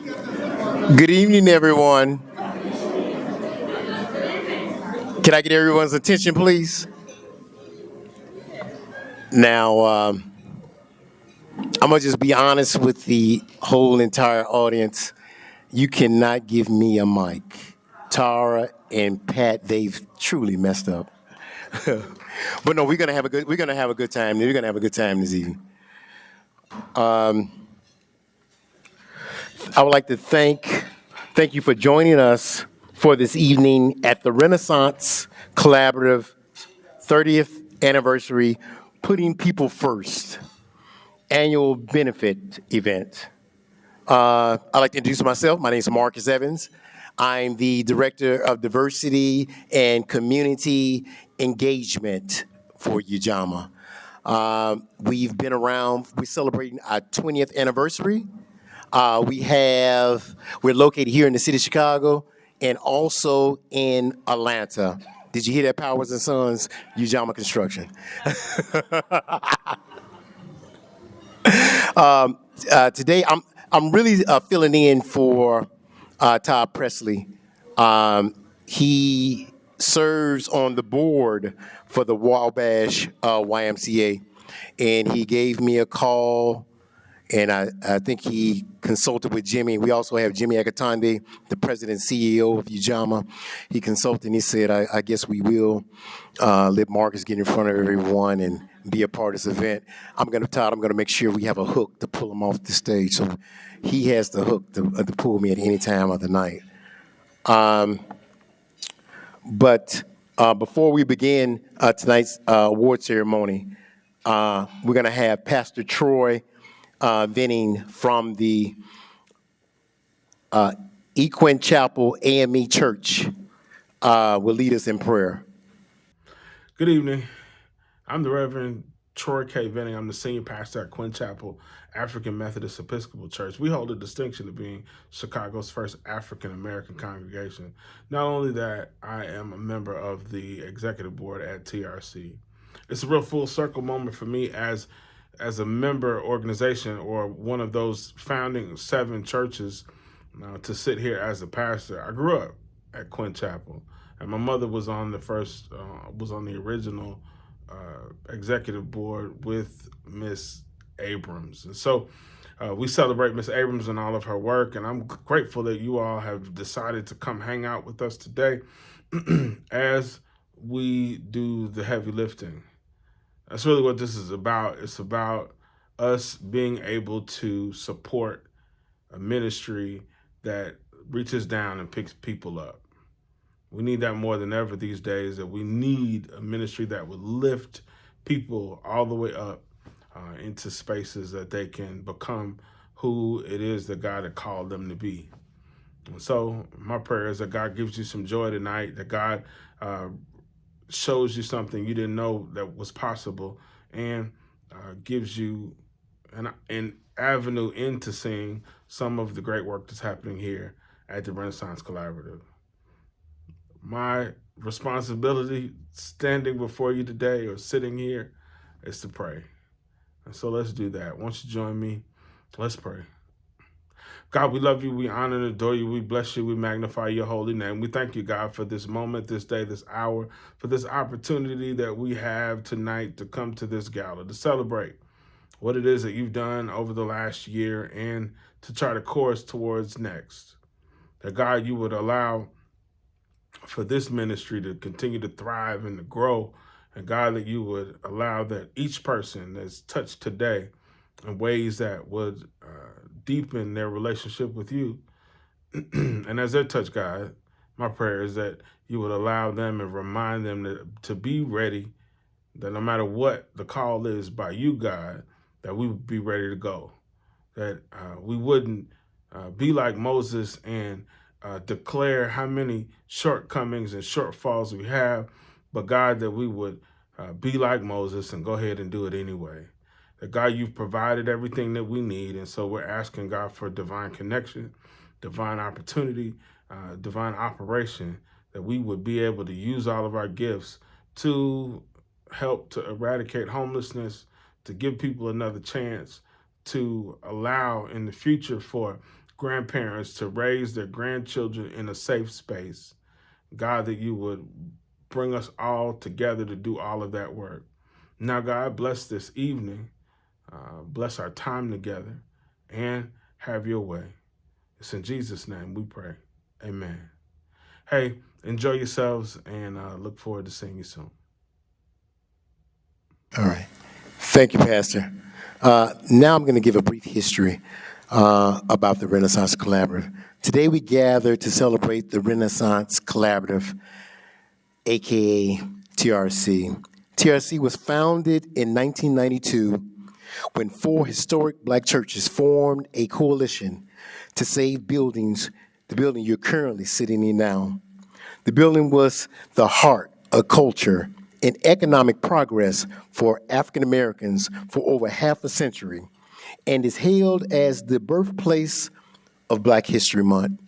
Good evening, everyone. Can I get everyone's attention, please? Now, I'm going to just be honest with the whole entire audience. You cannot give me a mic. Tara and Pat, they've truly messed up. But no, we're gonna have a good time. We're gonna have a good time this evening. I would like to thank you for joining us for this evening at the Renaissance Collaborative 30th anniversary, Putting People First annual benefit event. I'd like to introduce myself. My name is Marcus Evans. I'm the Director of Diversity and Community Engagement for UJAMA. We've been around, we're celebrating our 20th anniversary. We're located here in the city of Chicago and also in Atlanta. Did you hear that, Powers and Sons, UJAMA Construction? Today, I'm really filling in for Todd Presley. He serves on the board for the Wabash YMCA, and he gave me a call, and I think he consulted with Jimmy. We also have Jimmy Akatande, the president and CEO of UJAMA. He consulted and he said, I guess we will let Marcus get in front of everyone and be a part of this event. Todd, I'm gonna make sure we have a hook to pull him off the stage. So he has the hook to pull me at any time of the night. But before we begin tonight's award ceremony, we're gonna have Pastor Troy Venning from the Equin Chapel AME Church will lead us in prayer. Good evening. I'm the Reverend Troy K. Venning. I'm the senior pastor at Quinn Chapel African Methodist Episcopal Church. We hold the distinction of being Chicago's first African American congregation. Not only that, I am a member of the executive board at TRC. It's a real full circle moment for me as a member organization or one of those founding 7 churches to sit here as a pastor. I grew up at Quinn Chapel, and my mother was on the original executive board with Miss Abrams. And so we celebrate Miss Abrams and all of her work, and I'm grateful that you all have decided to come hang out with us today as we do the heavy lifting. That's really what this is about. It's about us being able to support a ministry that reaches down and picks people up. We need that more than ever these days, that we need a ministry that would lift people all the way up into spaces that they can become who it is that God had called them to be. And so my prayer is that God gives you some joy tonight, that God shows you something you didn't know that was possible, and gives you an avenue into seeing some of the great work that's happening here at the Renaissance Collaborative. My responsibility standing before you today or sitting here is to pray. And so let's do that. Won't you join me? Let's pray. God, we love you, we honor and adore you, we bless you, we magnify your holy name. We thank you, God, for this moment, this day, this hour, for this opportunity that we have tonight to come to this gala, to celebrate what it is that you've done over the last year and to chart a course towards next. That, God, you would allow for this ministry to continue to thrive and to grow. And God, that you would allow that each person that's touched today in ways that would deepen their relationship with you. And as they're touched, God, my prayer is that you would allow them and remind them to be ready, that no matter what the call is by you, God, that we would be ready to go. That we wouldn't be like Moses and declare how many shortcomings and shortfalls we have, but God, that we would be like Moses and go ahead and do it anyway. That God, you've provided everything that we need, and so we're asking God for divine connection, divine opportunity, divine operation, that we would be able to use all of our gifts to help to eradicate homelessness, to give people another chance, to allow in the future for grandparents to raise their grandchildren in a safe space. God, that you would bring us all together to do all of that work. Now, God, bless this evening. Bless our time together and have your way. It's in Jesus' name we pray. Amen. Hey, enjoy yourselves and look forward to seeing you soon. All right. Thank you, Pastor. Now I'm going to give a brief history about the Renaissance Collaborative. Today we gather to celebrate the Renaissance Collaborative, aka TRC. TRC was founded in 1992 when 4 historic black churches formed a coalition to save buildings, the building you're currently sitting in now. The building was the heart of culture and economic progress for African Americans for over half a century and is hailed as the birthplace of Black History Month.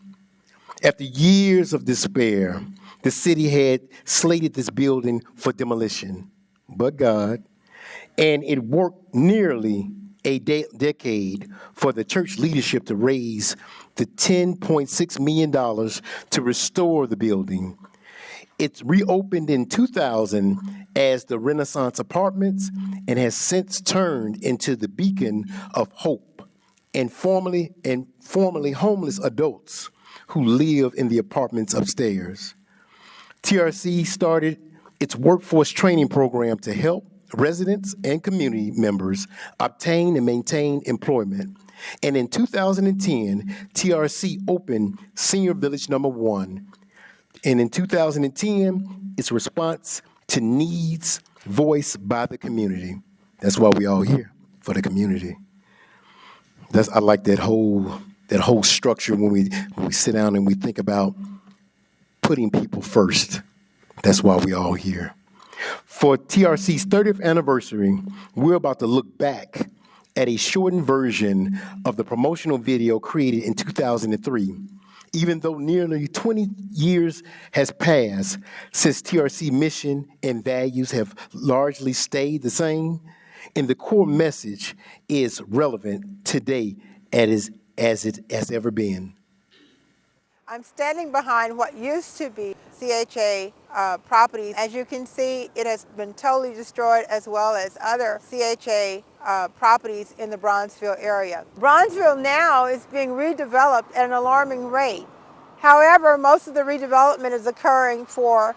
After years of despair, the city had slated this building for demolition, but God, and it worked nearly a decade for the church leadership to raise the $10.6 million to restore the building. It reopened in 2000 as the Renaissance Apartments and has since turned into the beacon of hope and formerly homeless adults who live in the apartments upstairs. TRC started its workforce training program to help residents and community members obtain and maintain employment. And in 2010, TRC opened Senior Village Number 1. And in 2010, its response to needs voiced by the community. That's why we all here, for the community. I like that whole structure when we sit down and we think about putting people first. That's why we all here. For TRC's 30th anniversary, we're about to look back at a shortened version of the promotional video created in 2003. Even though nearly 20 years has passed since TRC mission and values have largely stayed the same, and the core message is relevant today as it has ever been. I'm standing behind what used to be CHA properties. As you can see, it has been totally destroyed, as well as other CHA properties in the Bronzeville area. Bronzeville now is being redeveloped at an alarming rate. However, most of the redevelopment is occurring for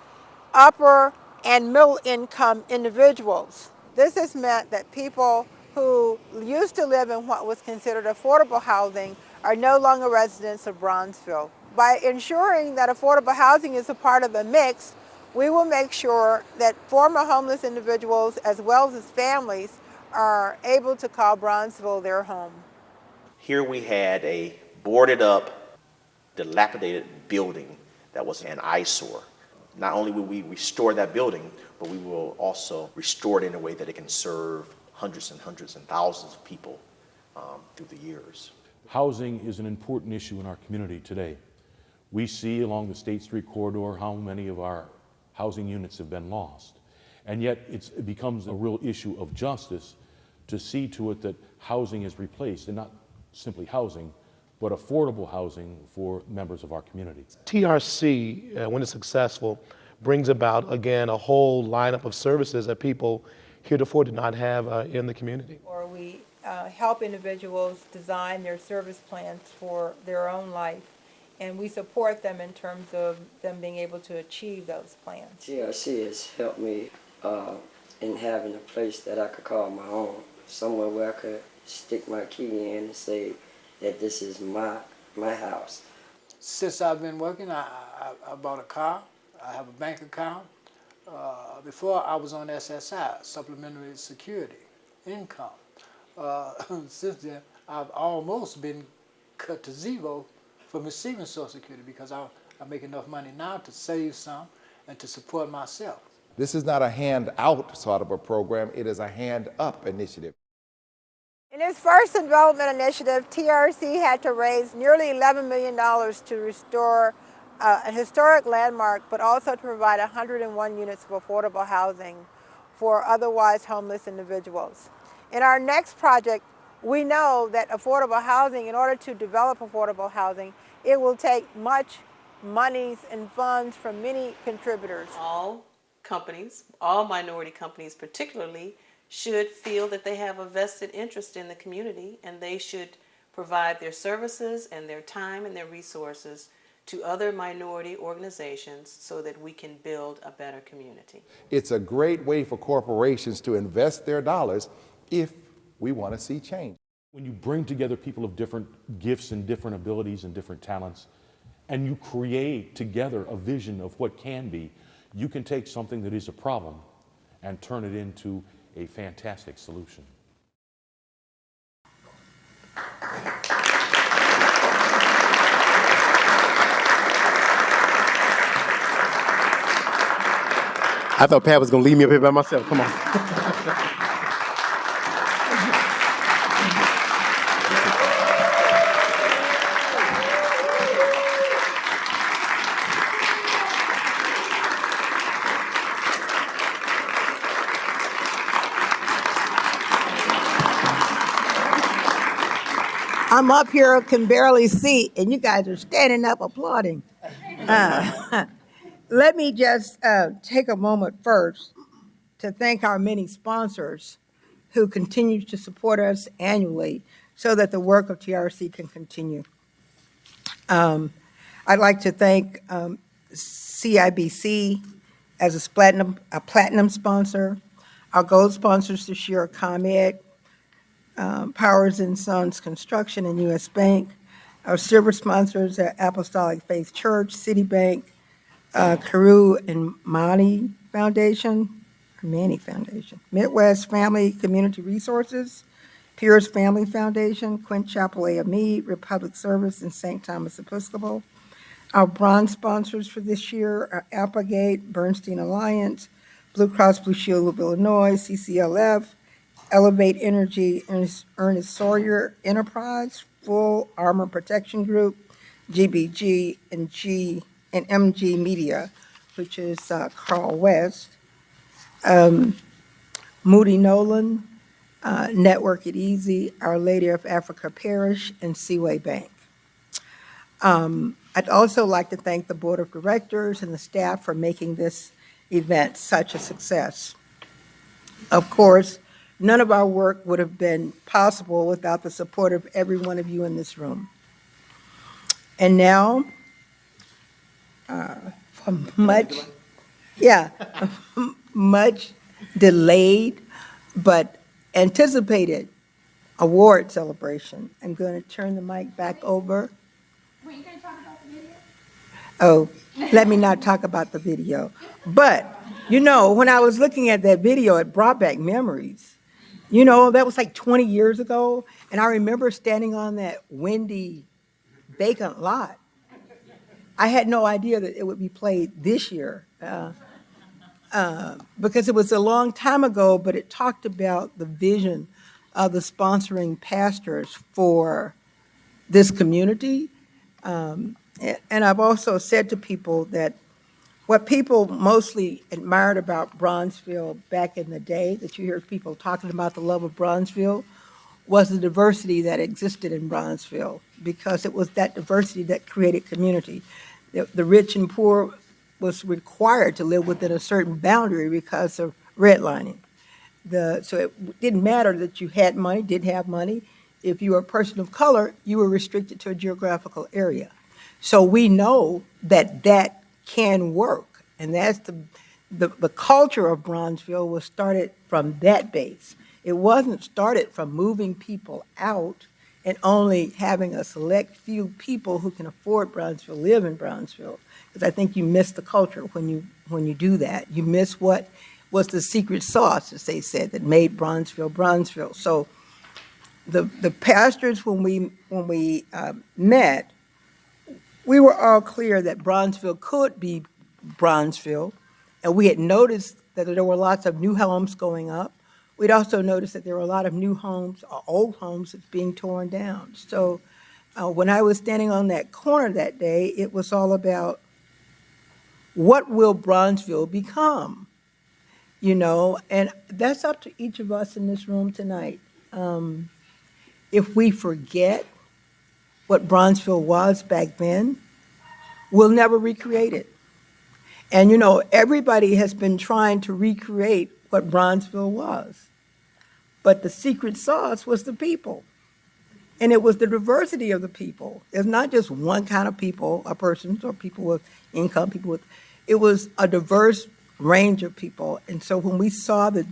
upper and middle income individuals. This has meant that people who used to live in what was considered affordable housing are no longer residents of Bronzeville. By ensuring that affordable housing is a part of the mix, we will make sure that former homeless individuals as well as families are able to call Bronzeville their home. Here we had a boarded up, dilapidated building that was an eyesore. Not only will we restore that building, but we will also restore it in a way that it can serve hundreds and hundreds and thousands of people through the years. Housing is an important issue in our community today. We see along the State Street corridor how many of our housing units have been lost. And yet it becomes a real issue of justice to see to it that housing is replaced, and not simply housing, but affordable housing for members of our community. TRC, when it's successful, brings about, again, a whole lineup of services that people heretofore did not have in the community. Or we help individuals design their service plans for their own life, and we support them in terms of them being able to achieve those plans. TRC has helped me in having a place that I could call my own, somewhere where I could stick my key in and say that this is my house. Since I've been working, I bought a car. I have a bank account. Before I was on SSI, Supplementary Security Income. Since then, I've almost been cut to zero from receiving Social Security because I make enough money now to save some and to support myself. This is not a hand-out sort of a program. It is a hand-up initiative. In its first development initiative, TRC had to raise nearly $11 million to restore a historic landmark, but also to provide 101 units of affordable housing for otherwise homeless individuals. In our next project, we know that affordable housing, in order to develop affordable housing, it will take much monies and funds from many contributors. All companies, all minority companies particularly, should feel that they have a vested interest in the community, and they should provide their services and their time and their resources to other minority organizations so that we can build a better community. It's a great way for corporations to invest their dollars if we want to see change. When you bring together people of different gifts and different abilities and different talents, and you create together a vision of what can be, you can take something that is a problem and turn it into a fantastic solution. I thought Pat was going to leave me up here by myself. Come on. I'm up here, can barely see, and you guys are standing up applauding. Let me just take a moment first to thank our many sponsors who continue to support us annually so that the work of TRC can continue. I'd like to thank CIBC as a platinum sponsor. Our gold sponsors this year are ComEd, Powers and Sons Construction, and U.S. Bank. Our silver sponsors are Apostolic Faith Church, Citibank, Carew and Manny Foundation, Midwest Family Community Resources, Pierce Family Foundation, Quint Chapel AME, Republic Service, and St. Thomas Episcopal. Our bronze sponsors for this year are Applegate, Bernstein Alliance, Blue Cross Blue Shield of Illinois, CCLF, Elevate Energy, Ernest Sawyer Enterprise, Full Armor Protection Group, GBG, and MG Media, which is Carl West, Moody Nolan, Network It Easy, Our Lady of Africa Parish, and Seaway Bank. I'd also like to thank the Board of Directors and the staff for making this event such a success. Of course, none of our work would have been possible without the support of every one of you in this room. And now, much delayed but anticipated award celebration, I'm going to turn the mic back over. Were you going to talk about the video? Oh, let me not talk about the video. But, you know, when I was looking at that video, it brought back memories. You know, that was like 20 years ago, and I remember standing on that windy, vacant lot. I had no idea that it would be played this year because it was a long time ago, but it talked about the vision of the sponsoring pastors for this community. And I've also said to people that what people mostly admired about Bronzeville back in the day, that you hear people talking about the love of Bronzeville, was the diversity that existed in Bronzeville, because it was that diversity that created community. The rich and poor was required to live within a certain boundary because of redlining. So it didn't matter that you had money, didn't have money. If you were a person of color, you were restricted to a geographical area. So we know that that can work, and that's the culture of Bronzeville was started from that base. It wasn't started from moving people out and only having a select few people who can afford Bronzeville live in Bronzeville, because I think you miss the culture when you do that. You miss what was the secret sauce, as they said, that made Bronzeville Bronzeville. So the pastors, when we met, we were all clear that Bronzeville could be Bronzeville, and we had noticed that there were lots of new homes going up. We'd also noticed that there were a lot of new homes, or old homes, that's being torn down. So when I was standing on that corner that day, it was all about what will Bronzeville become, you know, and that's up to each of us in this room tonight. if we forget what Bronzeville was back then, we'll never recreate it. And you know, everybody has been trying to recreate what Bronzeville was. But the secret sauce was the people. And it was the diversity of the people. It's not just one kind of people, a person, or people with income, it was a diverse range of people. And so when we saw the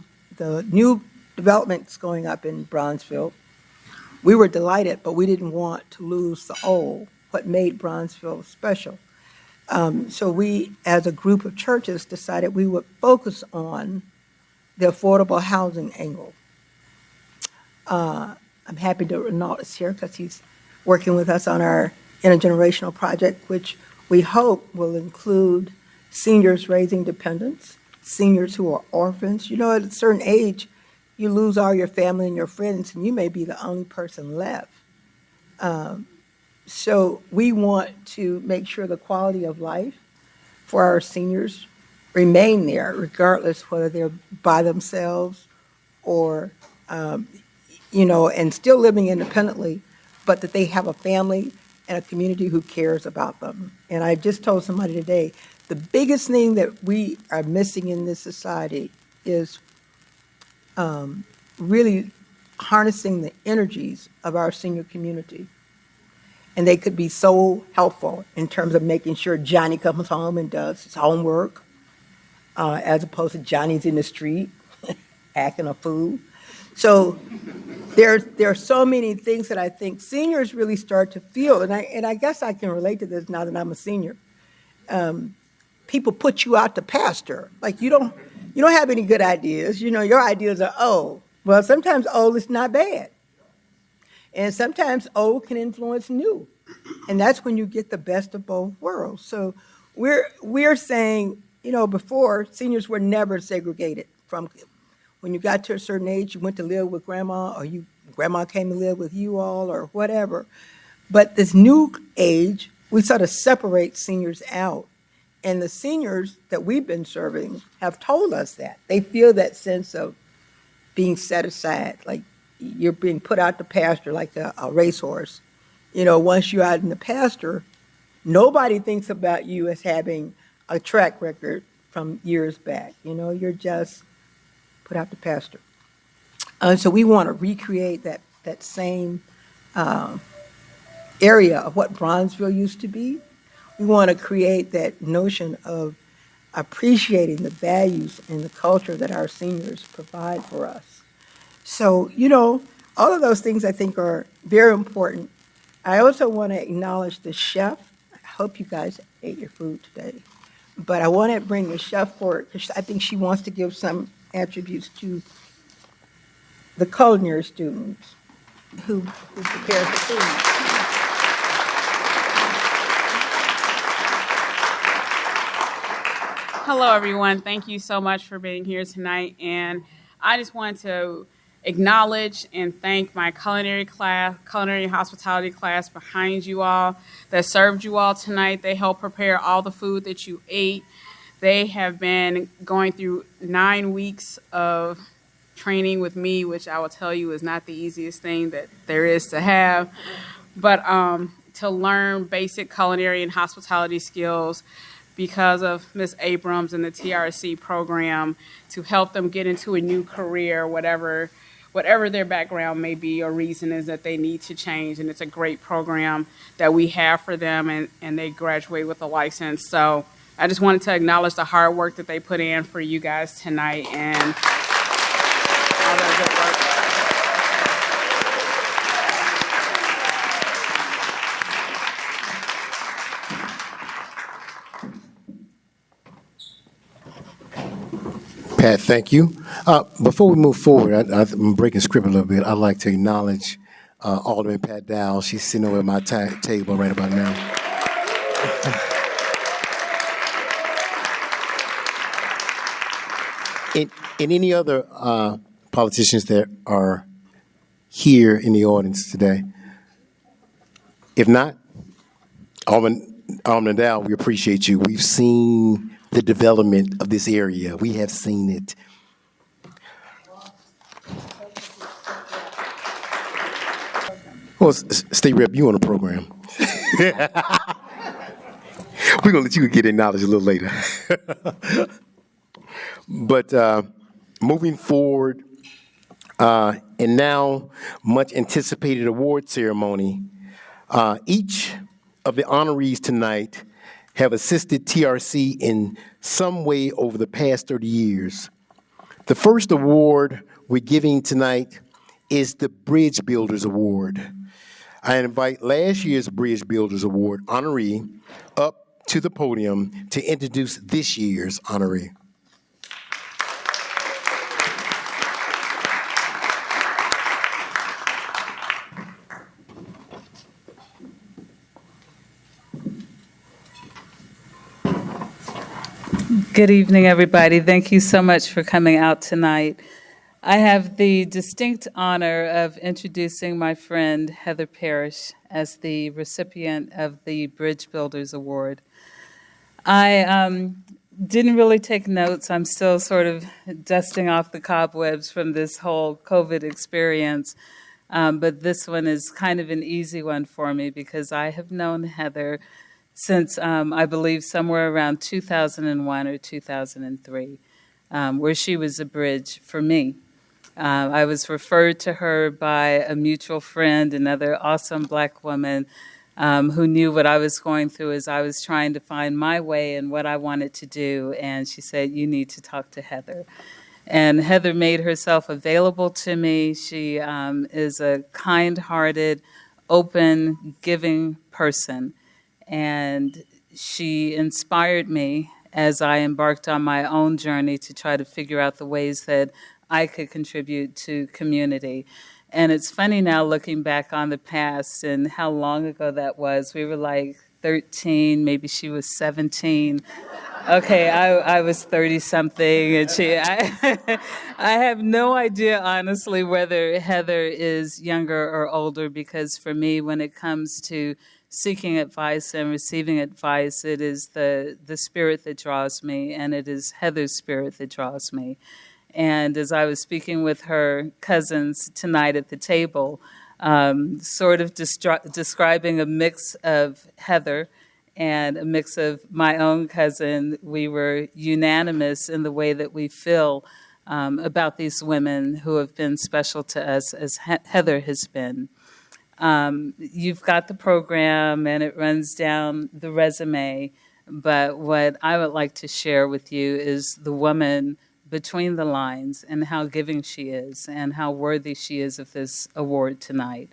new developments going up in Bronzeville, we were delighted, but we didn't want to lose the old, what made Bronzeville special. So we, as a group of churches, decided we would focus on the affordable housing angle. I'm happy that Renault is here because he's working with us on our intergenerational project, which we hope will include seniors raising dependents, seniors who are orphans. You know, at a certain age, you lose all your family and your friends, and you may be the only person left. So we want to make sure the quality of life for our seniors remain there, regardless whether they're by themselves or you know, and still living independently, but that they have a family and a community who cares about them. And I just told somebody today, the biggest thing that we are missing in this society is really harnessing the energies of our senior community. And they could be so helpful in terms of making sure Johnny comes home and does his homework, as opposed to Johnny's in the street acting a fool. So there are so many things that I think seniors really start to feel, and I guess I can relate to this now that I'm a senior. People put you out to pasture. Like you don't have any good ideas. You know, your ideas are old. Well, sometimes old is not bad. And sometimes old can influence new. And that's when you get the best of both worlds. So we're saying, you know, before seniors were never segregated from. When you got to a certain age, you went to live with grandma, or grandma came to live with you all, or whatever. But this new age, we sort of separate seniors out. And the seniors that we've been serving have told us that. They feel that sense of being set aside, like you're being put out to pasture like a racehorse. You know, once you're out in the pasture, nobody thinks about you as having a track record from years back. You know, you're just put out to pasture. So we want to recreate that same area of what Bronzeville used to be. We want to create that notion of appreciating the values and the culture that our seniors provide for us. So, you know, all of those things I think are very important. I also want to acknowledge the chef. I hope you guys ate your food today. But I want to bring the chef forward because I think she wants to give some attributes to the culinary students who prepared the food. Hello, everyone. Thank you so much for being here tonight. And I just want to acknowledge and thank my culinary and hospitality class behind you all that served you all tonight. They helped prepare all the food that you ate. They have been going through 9 weeks of training with me, which I will tell you is not the easiest thing that there is to have. But to learn basic culinary and hospitality skills because of Ms. Abrams and the TRC program to help them get into a new career, whatever their background may be or reason is that they need to change. And it's a great program that we have for them, and they graduate with a license. So I just wanted to acknowledge the hard work that they put in for you guys tonight and all that good work. Pat, thank you. Before we move forward, I'm breaking script a little bit. I'd like to acknowledge Alderman Pat Dowell. She's sitting over at my table right about now. And any other politicians that are here in the audience today? If not, Alderman Dowell, we appreciate you. We've seen the development of this area. We have seen it. Well, State Rep, you on the program. We're going to let you get acknowledged a little later. But moving forward, and now much anticipated award ceremony, each of the honorees tonight have assisted TRC in some way over the past 30 years. The first award we're giving tonight is the Bridge Builders Award. I invite last year's Bridge Builders Award honoree up to the podium to introduce this year's honoree. Good evening, everybody. Thank you so much for coming out tonight. I have the distinct honor of introducing my friend Heather Parrish as the recipient of the Bridge Builders Award. I didn't really take notes. I'm still sort of dusting off the cobwebs from this whole COVID experience, but this one is kind of an easy one for me because I have known Heather since I believe somewhere around 2001 or 2003, where she was a bridge for me. I was referred to her by a mutual friend, another awesome Black woman who knew what I was going through as I was trying to find my way and what I wanted to do. And she said, "You need to talk to Heather." And Heather made herself available to me. She is a kind-hearted, open, giving person. And she inspired me as I embarked on my own journey to try to figure out the ways that I could contribute to community. And it's funny now looking back on the past and how long ago that was. We were like 13, maybe she was 17. Okay, I was 30-something, and I have no idea, honestly, whether Heather is younger or older, because for me, when it comes to seeking advice and receiving advice, it is the spirit that draws me, and it is Heather's spirit that draws me. And as I was speaking with her cousins tonight at the table, sort of describing a mix of Heather and a mix of my own cousin, we were unanimous in the way that we feel about these women who have been special to us as Heather has been. You've got the program and it runs down the resume, but what I would like to share with you is the woman between the lines and how giving she is and how worthy she is of this award tonight.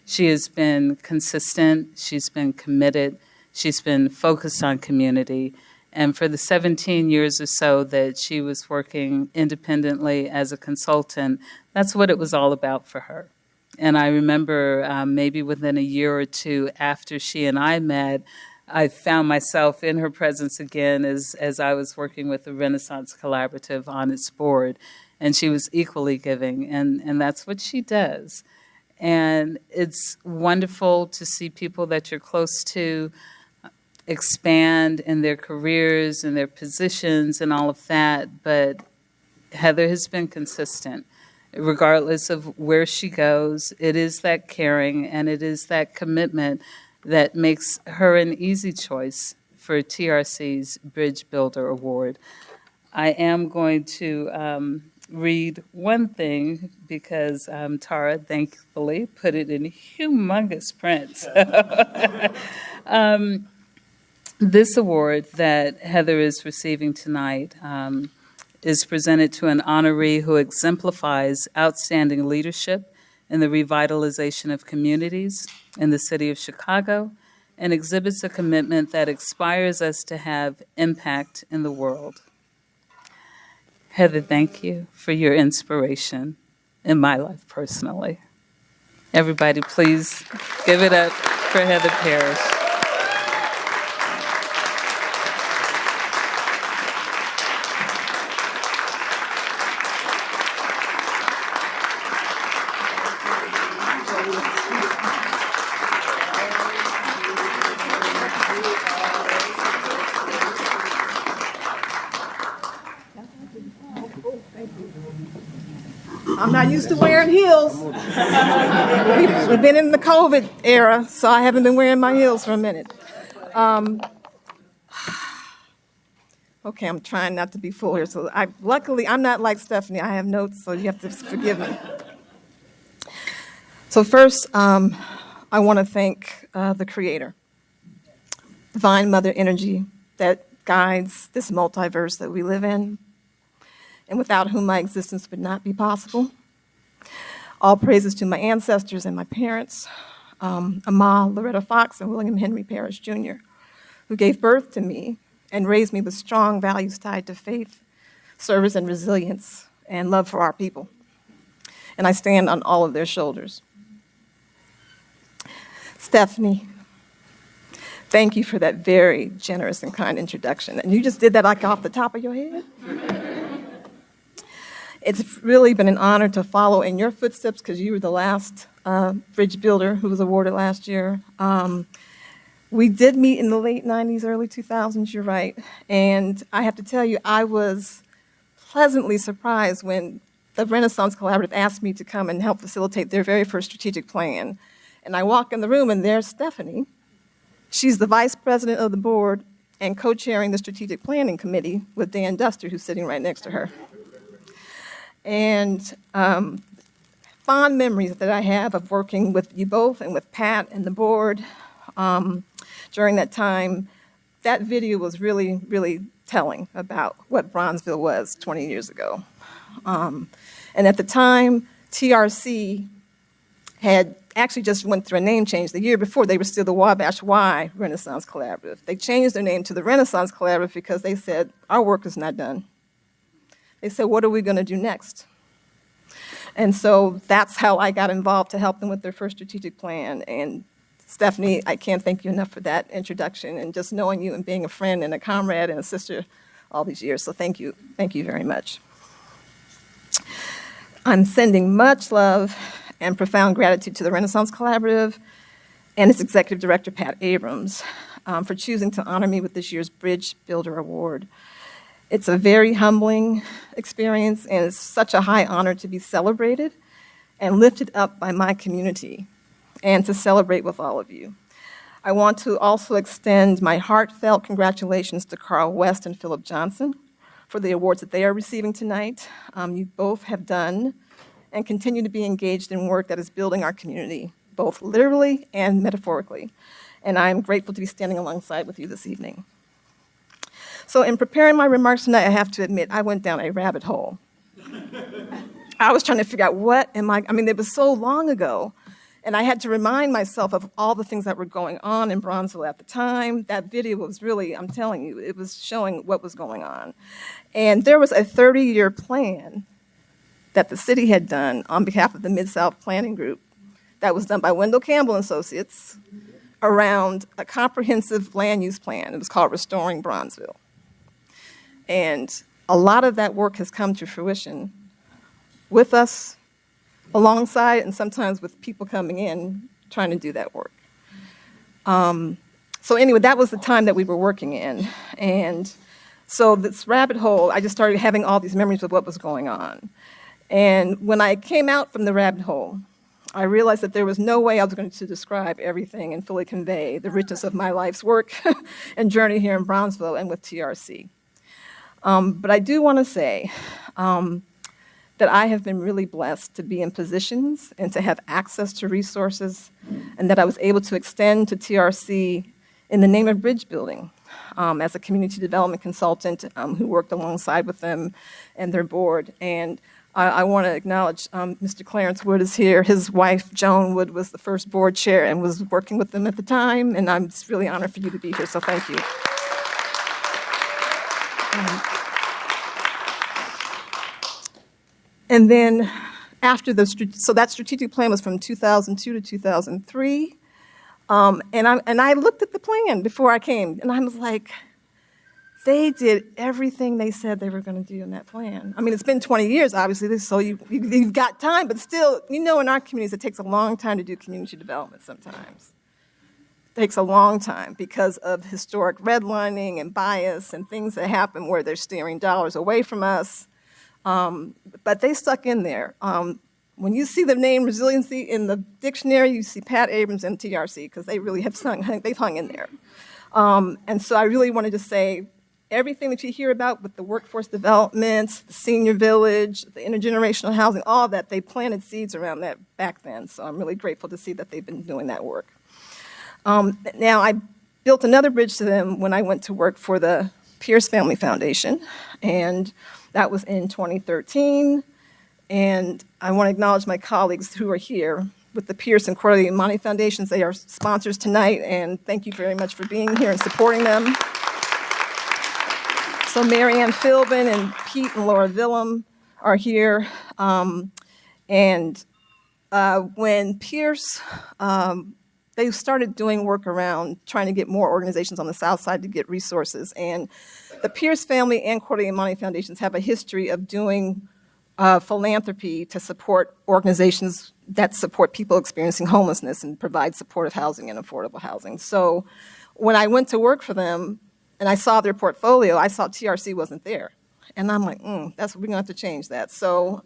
She has been consistent, she's been committed, she's been focused on community, and for the 17 years or so that she was working independently as a consultant, that's what it was all about for her. And I remember maybe within a year or two after she and I met, I found myself in her presence again as I was working with the Renaissance Collaborative on its board. And she was equally giving, and that's what she does. And it's wonderful to see people that you're close to expand in their careers and their positions and all of that. But Heather has been consistent. Regardless of where she goes, it is that caring and it is that commitment that makes her an easy choice for TRC's Bridge Builder Award. I am going to read one thing because Tara thankfully put it in humongous print. This award that Heather is receiving tonight is presented to an honoree who exemplifies outstanding leadership in the revitalization of communities in the city of Chicago and exhibits a commitment that inspires us to have impact in the world. Heather, thank you for your inspiration in my life personally. Everybody, please give it up for Heather Parrish. I'm not used to wearing heels. We've been in the COVID era, so I haven't been wearing my heels for a minute. Okay, I'm trying not to be full here. So luckily, I'm not like Stephanie. I have notes, so you have to forgive me. So first, I want to thank the Creator, Divine Mother Energy that guides this multiverse that we live in, and without whom my existence would not be possible. All praises to my ancestors and my parents, Ama Loretta Fox and William Henry Parrish Jr., who gave birth to me and raised me with strong values tied to faith, service, and resilience, and love for our people. And I stand on all of their shoulders. Stephanie, thank you for that very generous and kind introduction. And you just did that like off the top of your head. It's really been an honor to follow in your footsteps because you were the last bridge builder who was awarded last year. We did meet in the late 90s, early 2000s, you're right. And I have to tell you, I was pleasantly surprised when the Renaissance Collaborative asked me to come and help facilitate their very first strategic plan. And I walk in the room and there's Stephanie. She's the vice president of the board and co-chairing the strategic planning committee with Dan Duster, who's sitting right next to her. And fond memories that I have of working with you both and with Pat and the board. During that time, that video was really, really telling about what Bronzeville was 20 years ago. And at the time, TRC had actually just went through a name change. The year before, they were still the Wabash Y Renaissance Collaborative. They changed their name to the Renaissance Collaborative because they said, our work is not done. They said, what are we going to do next? And so that's how I got involved to help them with their first strategic plan. And Stephanie, I can't thank you enough for that introduction and just knowing you and being a friend and a comrade and a sister all these years. So thank you very much. I'm sending much love and profound gratitude to the Renaissance Collaborative and its executive director, Pat Abrams, for choosing to honor me with this year's Bridge Builder Award. It's a very humbling experience, and it's such a high honor to be celebrated and lifted up by my community and to celebrate with all of you. I want to also extend my heartfelt congratulations to Carl West and Philip Johnson for the awards that they are receiving tonight. You both have done and continue to be engaged in work that is building our community, both literally and metaphorically. And I am grateful to be standing alongside with you this evening. So in preparing my remarks tonight, I have to admit, I went down a rabbit hole. I was trying to figure out it was so long ago, and I had to remind myself of all the things that were going on in Bronzeville at the time. That video was really, I'm telling you, it was showing what was going on. And there was a 30-year plan that the city had done on behalf of the Mid-South Planning Group that was done by Wendell Campbell and Associates around a comprehensive land use plan. It was called Restoring Bronzeville. And a lot of that work has come to fruition with us, alongside, and sometimes with people coming in trying to do that work. So anyway, that was the time that we were working in. And so this rabbit hole, I just started having all these memories of what was going on. And when I came out from the rabbit hole, I realized that there was no way I was going to describe everything and fully convey the richness of my life's work and journey here in Bronzeville and with TRC. But I do want to say that I have been really blessed to be in positions and to have access to resources, and that I was able to extend to TRC in the name of bridge building as a community development consultant who worked alongside with them and their board. And I want to acknowledge Mr. Clarence Wood is here. His wife, Joan Wood, was the first board chair and was working with them at the time, and I'm just really honored for you to be here, so thank you. And then after so that strategic plan was from 2002 to 2003. And I looked at the plan before I came, and I was like, they did everything they said they were going to do in that plan. I mean, it's been 20 years, obviously, so you've got time, but still, in our communities, it takes a long time to do community development sometimes. It takes a long time because of historic redlining and bias and things that happen where they're steering dollars away from us. But they stuck in there. When you see the name resiliency in the dictionary, you see Pat Abrams and TRC, because they really have they've hung in there. And so I really wanted to say, everything that you hear about with the workforce development, the senior village, the intergenerational housing, all that, they planted seeds around that back then. So I'm really grateful to see that they've been doing that work. Now, I built another bridge to them when I went to work for the Pierce Family Foundation, and that was in 2013. And I want to acknowledge my colleagues who are here with the Pierce and Cordelia Imani Foundations. They are sponsors tonight, and thank you very much for being here and supporting them. So Marianne Philbin and Pete and Laura Villum are here. When Pierce, they started doing work around trying to get more organizations on the South Side to get resources. And the Pierce Family and Cordelia Imani Foundations have a history of doing philanthropy to support organizations that support people experiencing homelessness and provide supportive housing and affordable housing. So when I went to work for them and I saw their portfolio, I saw TRC wasn't there. And I'm like, we're gonna have to change that. So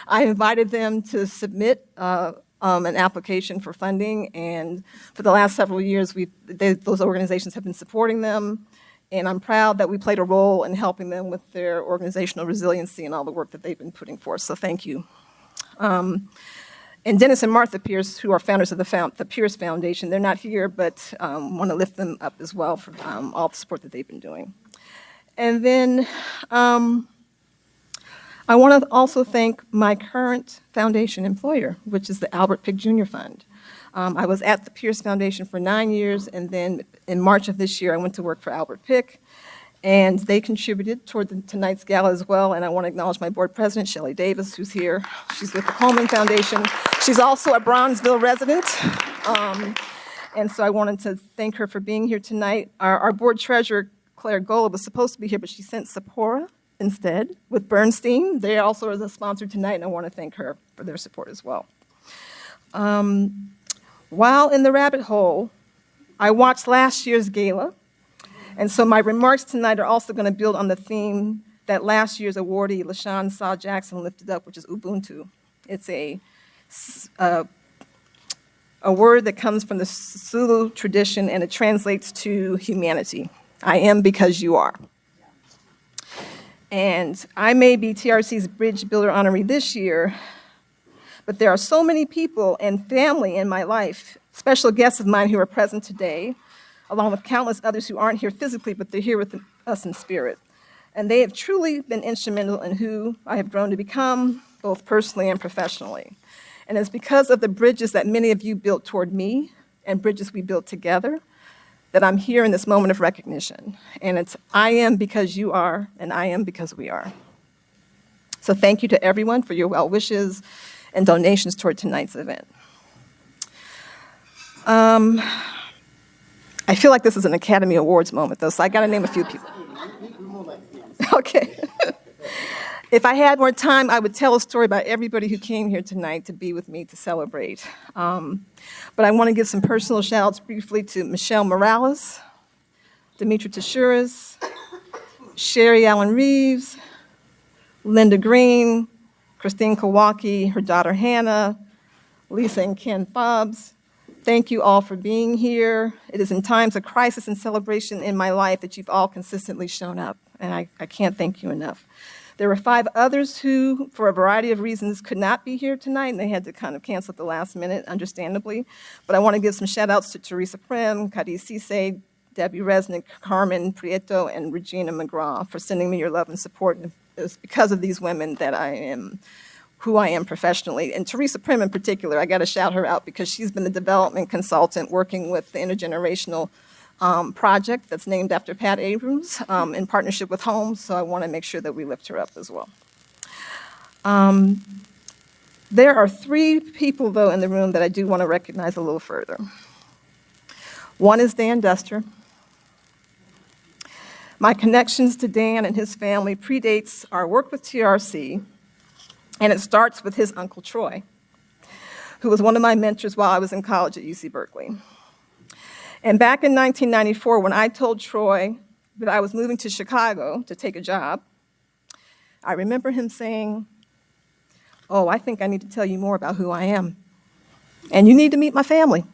I invited them to submit an application for funding, and for the last several years, those organizations have been supporting them. And I'm proud that we played a role in helping them with their organizational resiliency and all the work that they've been putting forth. So thank you. And Dennis and Martha Pierce, who are founders of the Pierce Foundation, they're not here, but want to lift them up as well for all the support that they've been doing. And then I want to also thank my current foundation employer, which is the Albert Pick Jr. Fund. I was at the Pierce Foundation for 9 years, and then in March of this year, I went to work for Albert Pick, and they contributed toward tonight's gala as well. And I want to acknowledge my board president, Shelley Davis, who's here. She's with the Coleman Foundation. She's also a Bronzeville resident. And so I wanted to thank her for being here tonight. Our board treasurer, Claire Gola, was supposed to be here, but she sent Sephora instead with Bernstein. They also are a sponsor tonight, and I want to thank her for their support as well. While in the rabbit hole, I watched last year's gala, and so my remarks tonight are also going to build on the theme that last year's awardee, LaShawn Saw Jackson, lifted up, which is Ubuntu. It's a word that comes from the Zulu tradition, and it translates to humanity. I am because you are. And I may be TRC's Bridge Builder honoree this year, but there are so many people and family in my life, special guests of mine who are present today, along with countless others who aren't here physically, but they're here with us in spirit. And they have truly been instrumental in who I have grown to become, both personally and professionally. And it's because of the bridges that many of you built toward me and bridges we built together that I'm here in this moment of recognition. And it's I am because you are, and I am because we are. So thank you to everyone for your well wishes and donations toward tonight's event. I feel like this is an Academy Awards moment, though, so I got to name a few people. Okay. If I had more time, I would tell a story about everybody who came here tonight to be with me to celebrate. But I want to give some personal shout-outs briefly to Michelle Morales, Demetra Teshuras, Sherry Allen Reeves, Linda Green, Christine Kowalski, her daughter Hannah, Lisa and Ken Fobbs. Thank you all for being here. It is in times of crisis and celebration in my life that you've all consistently shown up, and I can't thank you enough. There were 5 others who, for a variety of reasons, could not be here tonight, and they had to kind of cancel at the last minute, understandably. But I want to give some shout-outs to Teresa Prim, Cadiz Cisse, Debbie Resnick, Carmen Prieto, and Regina McGraw for sending me your love and support. And it's because of these women that I am who I am professionally. And Teresa Prim in particular, I got to shout her out because she's been the development consultant working with the intergenerational project that's named after Pat Abrams in partnership with Homes, so I want to make sure that we lift her up as well. There are 3 people, though, in the room that I do want to recognize a little further. One is Dan Duster. My connections to Dan and his family predates our work with TRC, and it starts with his Uncle Troy, who was one of my mentors while I was in college at UC Berkeley. And back in 1994, when I told Troy that I was moving to Chicago to take a job, I remember him saying, "Oh, I think I need to tell you more about who I am. And you need to meet my family."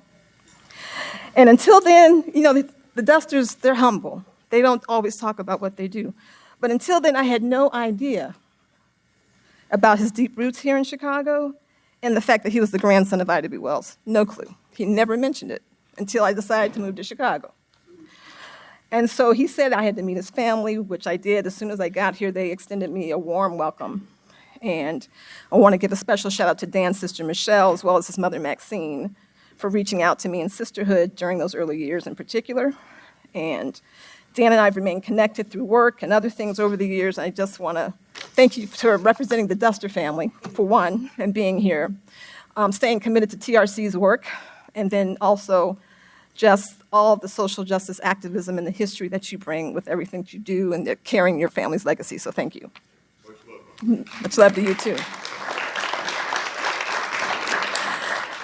And until then, the Dusters, they're humble. They don't always talk about what they do. But until then, I had no idea about his deep roots here in Chicago and the fact that he was the grandson of Ida B. Wells. No clue. He never mentioned it until I decided to move to Chicago. And so he said I had to meet his family, which I did. As soon as I got here, they extended me a warm welcome. And I want to give a special shout out to Dan's sister, Michelle, as well as his mother, Maxine, for reaching out to me in sisterhood during those early years in particular. And Dan and I have remained connected through work and other things over the years. I just want to thank you for representing the Duster family, for one, and being here, staying committed to TRC's work, and then also just all of the social justice activism and the history that you bring with everything that you do and carrying your family's legacy. So thank you. Much love to you, too.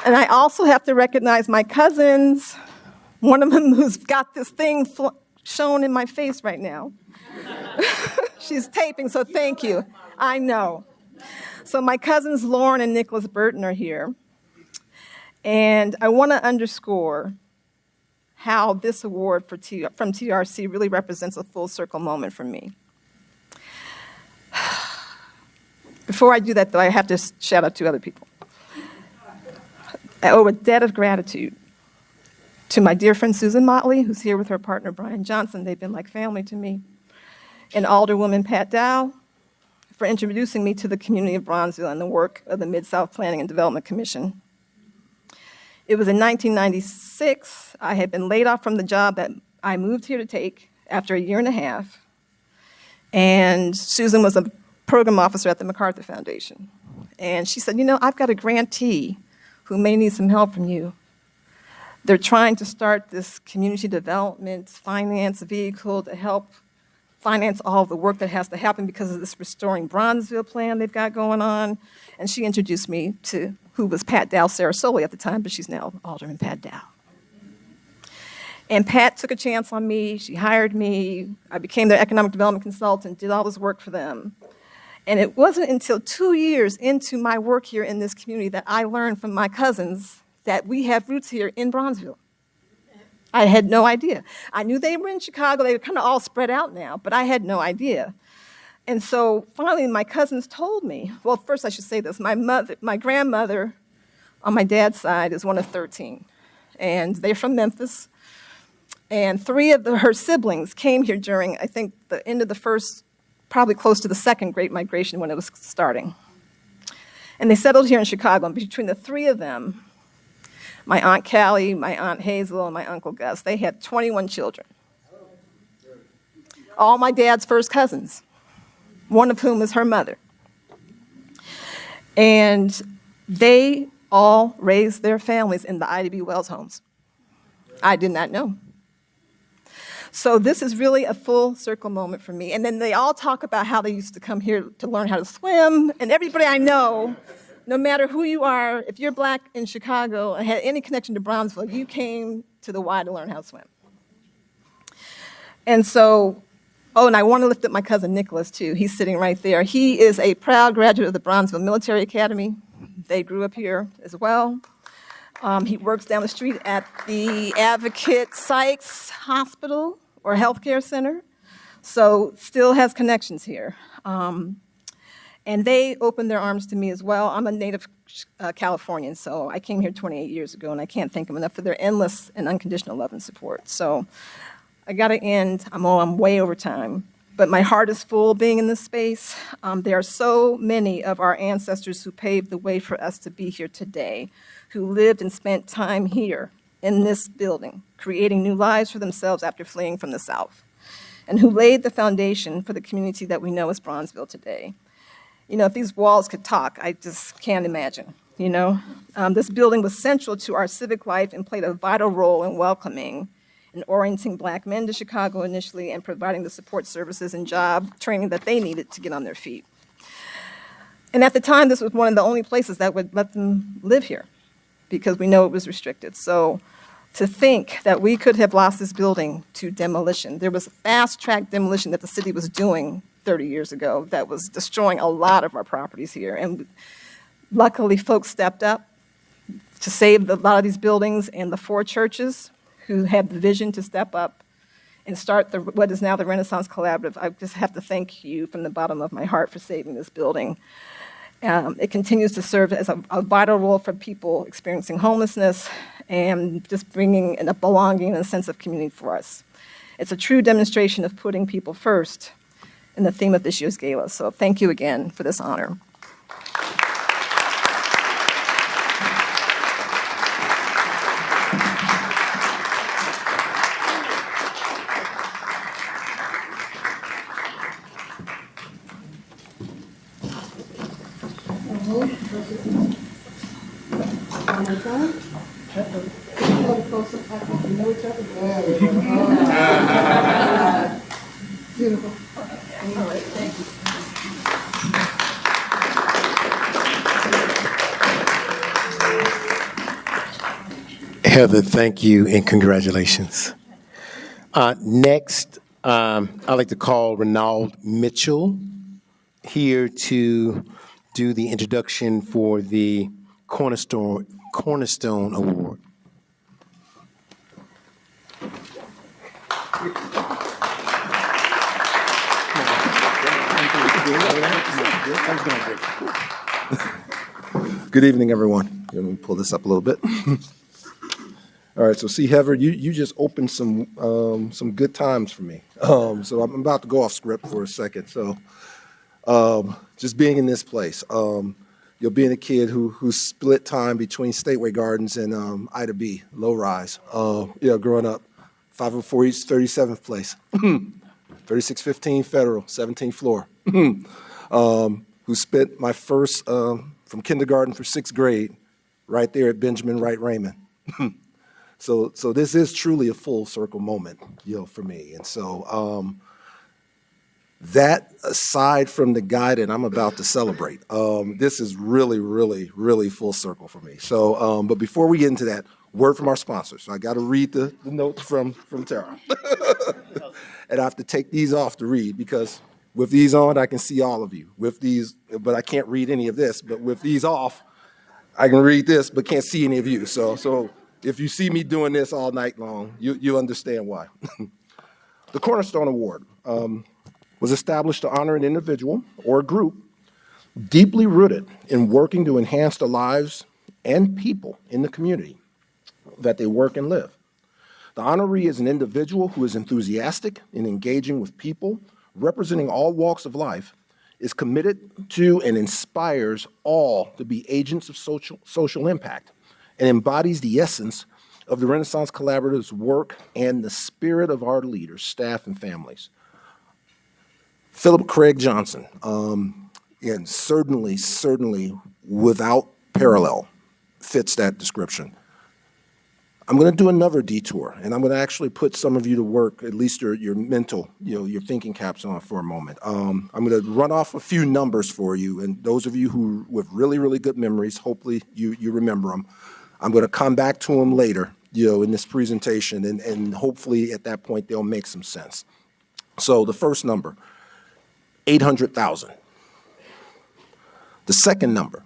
And I also have to recognize my cousins, one of them who's got this thing shown in my face right now. She's taping, so thank you. I know. So my cousins Lauren and Nicholas Burton are here. And I want to underscore how this award from TRC really represents a full circle moment for me. Before I do that, though, I have to shout out to other people. I owe a debt of gratitude to my dear friend Susan Motley, who's here with her partner Brian Johnson. They've been like family to me. And Alderwoman Pat Dow for introducing me to the community of Bronzeville and the work of the Mid-South Planning and Development Commission. It was in 1996. I had been laid off from the job that I moved here to take after a year and a half. And Susan was a program officer at the MacArthur Foundation. And she said, I've got a grantee who may need some help from you. They're trying to start this community development finance vehicle to help finance all of the work that has to happen because of this Restoring Bronzeville plan they've got going on. And she introduced me to who was Pat Dow Sarasoli at the time, but she's now Alderman Pat Dow. And Pat took a chance on me. She hired me. I became their economic development consultant, did all this work for them. And it wasn't until 2 years into my work here in this community that I learned from my cousins that we have roots here in Bronzeville. I had no idea. I knew they were in Chicago. They were kind of all spread out now, but I had no idea. And so finally, my cousins told me, well, first I should say this. My grandmother on my dad's side is one of 13, and they're from Memphis. And 3 of her siblings came here during, I think, the end of the first, probably close to the second Great Migration when it was starting. And they settled here in Chicago. And between the 3 of them, my Aunt Callie, my Aunt Hazel, and my Uncle Gus, they had 21 children. All my dad's first cousins, one of whom is her mother. And they all raised their families in the Ida B. Wells homes. I did not know. So this is really a full circle moment for me. And then they all talk about how they used to come here to learn how to swim. And everybody I know, no matter who you are, if you're black in Chicago and had any connection to Bronzeville, you came to the Y to learn how to swim. And so, and I want to lift up my cousin Nicholas, too. He's sitting right there. He is a proud graduate of the Bronzeville Military Academy. They grew up here as well. He works down the street at the Advocate Sykes Hospital or Healthcare Center, so still has connections here. And they opened their arms to me as well. I'm a native Californian, so I came here 28 years ago, and I can't thank them enough for their endless and unconditional love and support. So I got to end. I'm way over time, but my heart is full being in this space. There are so many of our ancestors who paved the way for us to be here today, who lived and spent time here in this building, creating new lives for themselves after fleeing from the South, and who laid the foundation for the community that we know as Bronzeville today. If these walls could talk, I just can't imagine, This building was central to our civic life and played a vital role in welcoming and orienting black men to Chicago initially and providing the support services and job training that they needed to get on their feet. And at the time, this was one of the only places that would let them live here because we know it was restricted. So to think that we could have lost this building to demolition, there was a fast-track demolition that the city was doing 30 years ago that was destroying a lot of our properties here. And luckily, folks stepped up to save a lot of these buildings, and the 4 churches who had the vision to step up and start what is now the Renaissance Collaborative. I just have to thank you from the bottom of my heart for saving this building. It continues to serve as a vital role for people experiencing homelessness and just bringing in a belonging and a sense of community for us. It's a true demonstration of putting people first in the theme of this year's gala. So thank you again for this honor. Heather, thank you and congratulations. Next, I'd like to call Renald Mitchell here to do the introduction for the Cornerstone Award. Good evening, everyone. Let me pull this up a little bit. All right, so see, Heather, you just opened some good times for me. So I'm about to go off script for a second. So just being in this place, being a kid who split time between Stateway Gardens and Ida B, low rise. Growing up, 504 East, 37th place, 3615 Federal, 17th floor. Who spent my first from kindergarten through 6th grade right there at Benjamin Wright Raymond. So this is truly a full circle moment, for me. And so that aside from the guy that I'm about to celebrate, this is really, really, really full circle for me. So, but before we get into that, word from our sponsors. So I got to read the notes from Tara. And I have to take these off to read because with these on, I can see all of you. With these, but I can't read any of this. But with these off, I can read this, but can't see any of you. So if you see me doing this all night long, you understand why. The Cornerstone Award was established to honor an individual or a group deeply rooted in working to enhance the lives and people in the community that they work and live. The honoree is an individual who is enthusiastic in engaging with people, representing all walks of life, is committed to and inspires all to be agents of social impact, and embodies the essence of the Renaissance Collaborative's work and the spirit of our leaders, staff, and families. Philip Craig Johnson, and certainly without parallel, fits that description. I'm going to do another detour, and I'm going to actually put some of you to work, at least your mental, your thinking caps on for a moment. I'm going to run off a few numbers for you, and those of you who with really, really good memories, hopefully you remember them. I'm going to come back to them later, in this presentation, and hopefully at that point they'll make some sense. So the first number, 800,000. The second number,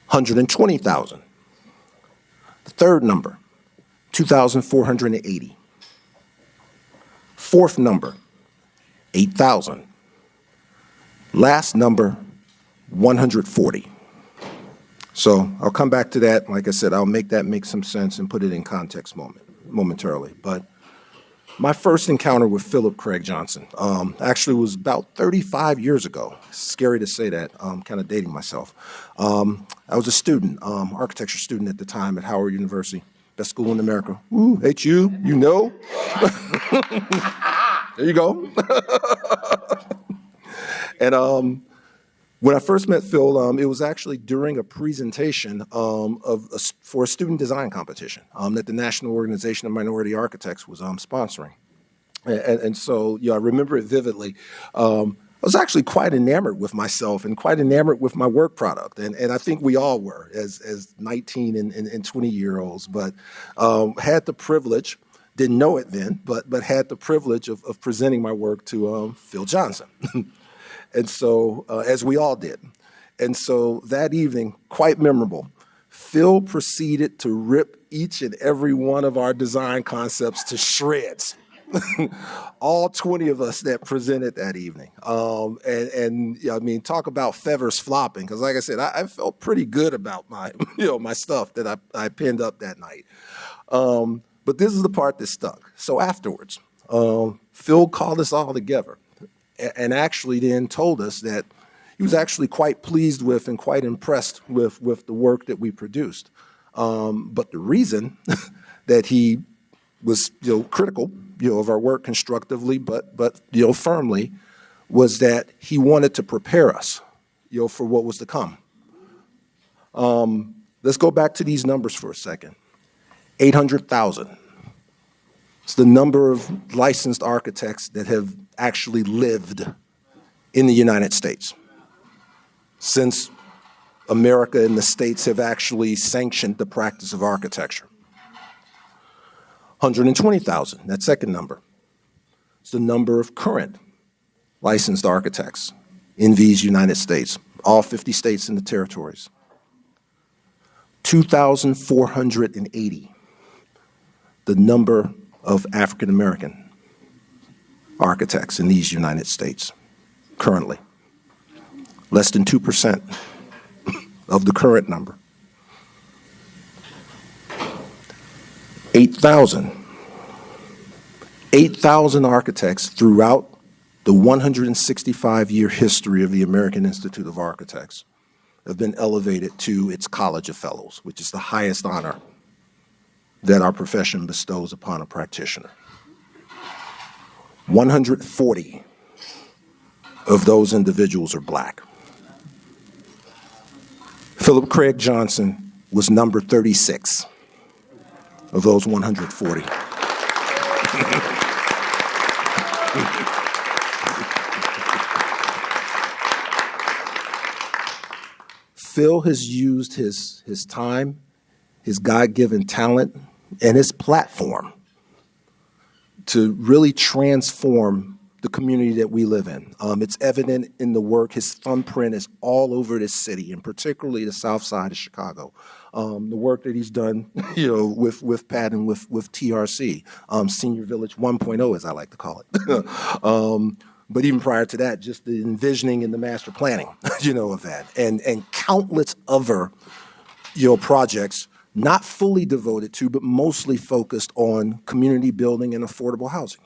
120,000. The third number, 2,480. Fourth number, 8,000. Last number, 140. So I'll come back to that. Like I said, I'll make that make some sense and put it in context momentarily. But my first encounter with Philip Craig Johnson actually was about 35 years ago. It's scary to say that, kind of dating myself. I was a student, architecture student at the time at Howard University. Best school in America. Ooh, HU, you know. There you go. And when I first met Phil, it was actually during a presentation for a student design competition that the National Organization of Minority Architects was sponsoring. And so, I remember it vividly. I was actually quite enamored with myself and quite enamored with my work product. And I think we all were as 19 and 20-year-olds, but had the privilege, didn't know it then, but had the privilege of presenting my work to Phil Johnson. And so, as we all did. And so that evening, quite memorable, Phil proceeded to rip each and every one of our design concepts to shreds. All 20 of us that presented that evening. I mean, talk about feathers flopping, because like I said, I felt pretty good about my, my stuff that I pinned up that night. But this is the part that stuck. So afterwards, Phil called us all together and actually then told us that he was actually quite pleased with and quite impressed with the work that we produced. But the reason that he was critical of our work constructively, but firmly, was that he wanted to prepare us for what was to come. Let's go back to these numbers for a second. 800,000. It's the number of licensed architects that have actually lived in the United States since America and the states have actually sanctioned the practice of architecture. 120,000, that second number. It's the number of current licensed architects in these United States, all 50 states and the territories. 2,480, the number of African American architects in these United States currently. Less than 2% of the current number. 8,000 architects throughout the 165-year history of the American Institute of Architects have been elevated to its College of Fellows, which is the highest honor that our profession bestows upon a practitioner. 140 of those individuals are Black. Philip Craig Johnson was number 36 of those 140. Phil has used his time, his God-given talent, and his platform to really transform the community that we live in. It's evident in the work. His thumbprint is all over this city, and particularly the south side of Chicago. The work that he's done, with Pat and with TRC, Senior Village 1.0, as I like to call it. But even prior to that, just the envisioning and the master planning, of that, and countless other, projects not fully devoted to, but mostly focused on community building and affordable housing.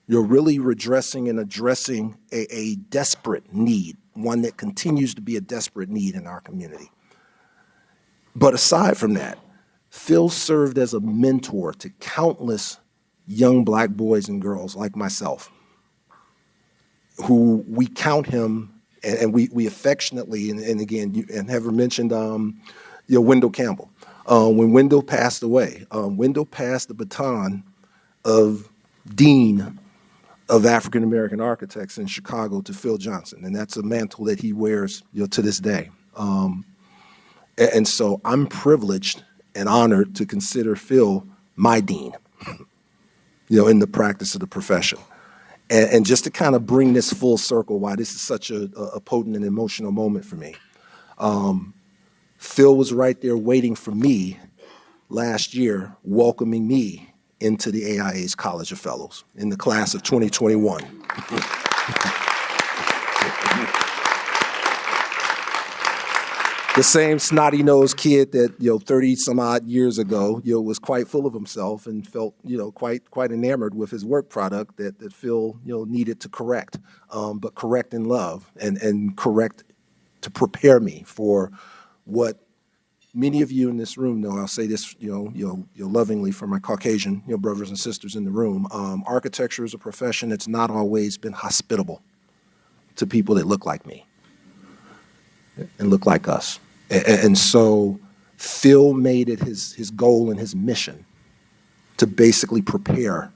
You're really redressing and addressing a desperate need, one that continues to be a desperate need in our community. But aside from that, Phil served as a mentor to countless young Black boys and girls like myself, who we count him, and we affectionately, and again, and Heather mentioned, Wendell Campbell. When Wendell passed away, Wendell passed the baton of Dean of African American Architects in Chicago to Phil Johnson, and that's a mantle that he wears, to this day. And so I'm privileged and honored to consider Phil my dean, in the practice of the profession. And just to kind of bring this full circle, why this is such a potent and emotional moment for me. Phil was right there waiting for me last year, welcoming me into the AIA's College of Fellows in the class of 2021. The same snotty-nosed kid that, 30 some odd years ago, was quite full of himself and felt, quite enamored with his work product that Phil, needed to correct, but correct in love and correct to prepare me for what many of you in this room know. I'll say this, lovingly for my Caucasian, brothers and sisters in the room. Architecture is a profession that's not always been hospitable to people that look like me and look like us. And so Phil made it his goal and his mission to basically prepare,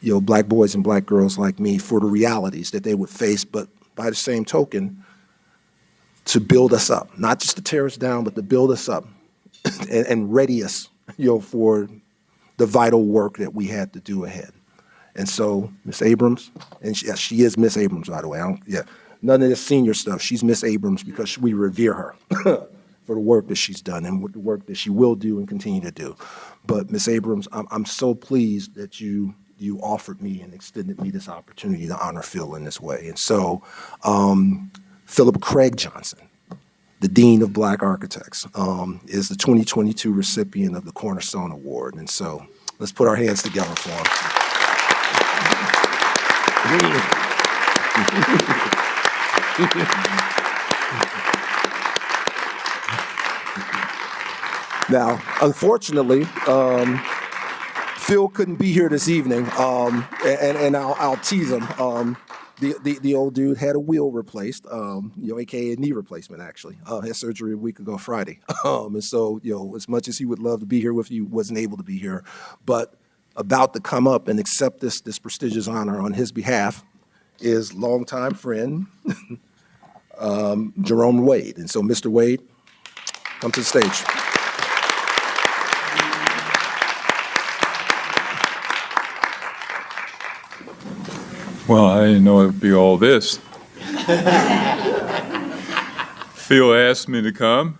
Black boys and Black girls like me for the realities that they would face, but by the same token, to build us up, not just to tear us down, but to build us up and ready us, for the vital work that we had to do ahead. And so, Miss Abrams, and she is Miss Abrams, by the way. None of this senior stuff. She's Miss Abrams because we revere her for the work that she's done and the work that she will do and continue to do. But Miss Abrams, I'm so pleased that you offered me and extended me this opportunity to honor Phil in this way. And so, Philip Craig Johnson, the Dean of Black Architects, is the 2022 recipient of the Cornerstone Award. And so, let's put our hands together for him. Now, unfortunately, Phil couldn't be here this evening, and I'll tease him. The old dude had a wheel replaced, AKA a knee replacement, actually. Had surgery a week ago Friday. And so, as much as he would love to be here with you, wasn't able to be here. But about to come up and accept this prestigious honor on his behalf is longtime friend, Jerome Wade. And so, Mr. Wade, come to the stage. Well, I didn't know it'd be all this. Phil asked me to come,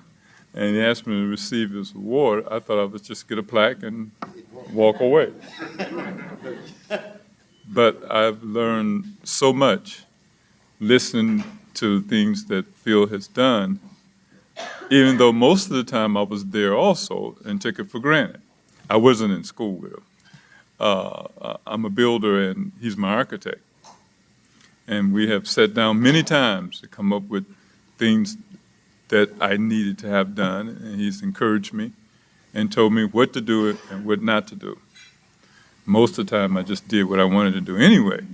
and he asked me to receive his award. I thought I would just get a plaque and walk away. But I've learned so much listening to things that Phil has done, even though most of the time I was there also and took it for granted. I wasn't in school with him. I'm a builder, and he's my architect. And we have sat down many times to come up with things that I needed to have done, and he's encouraged me and told me what to do and what not to do. Most of the time, I just did what I wanted to do anyway.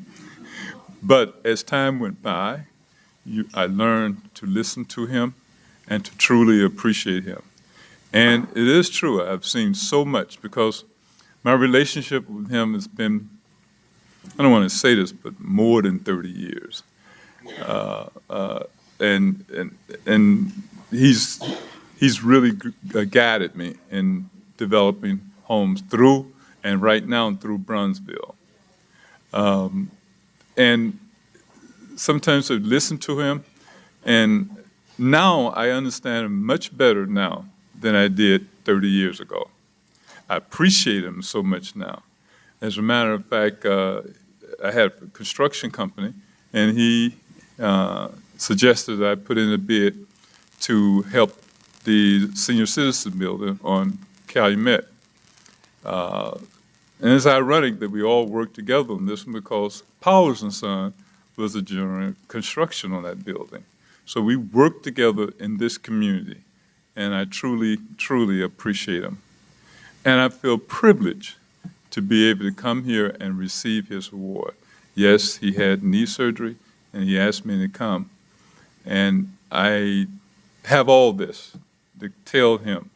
But as time went by, I learned to listen to him and to truly appreciate him. And it is true, I've seen so much, because my relationship with him has been, I don't want to say this, but more than 30 years. And he's really guided me in developing homes through, and right now through Bronzeville. And sometimes I listen to him, and now I understand him much better now than I did 30 years ago. I appreciate him so much now. As a matter of fact, I had a construction company, and he suggested that I put in a bid to help the senior citizen building on Calumet. And it's ironic that we all worked together on this one, because Powers and Son was the general construction on that building. So we worked together in this community, and I truly, truly appreciate him. And I feel privileged to be able to come here and receive his award. Yes, he had knee surgery, and he asked me to come. And I have all this to tell him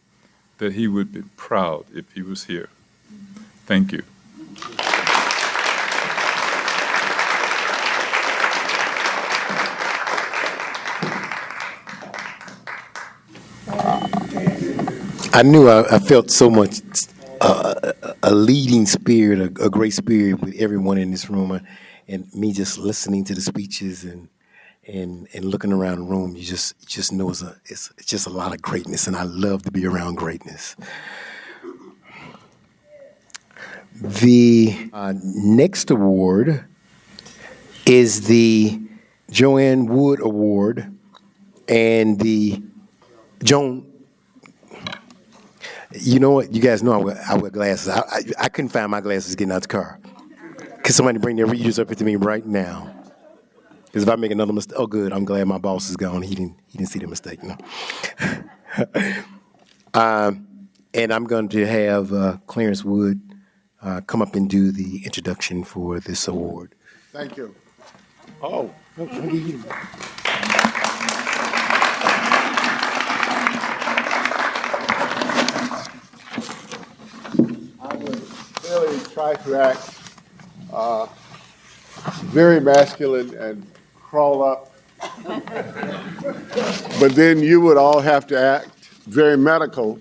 that he would be proud if he was here. Thank you. I knew I felt so much a leading spirit, a great spirit with everyone in this room, and me just listening to the speeches and looking around the room. You just know it's just a lot of greatness, and I love to be around greatness. The next award is the Joanne Wood Award, and the Joan. You know what? You guys know I wear glasses. I couldn't find my glasses getting out the car. Could somebody bring their readers up to me right now? Because if I make another mistake, oh good, I'm glad my boss is gone. He didn't see the mistake. No. And I'm going to have Clarence Wood come up and do the introduction for this award. Thank you. Oh. I would really try to act very masculine and crawl up. But then you would all have to act very medical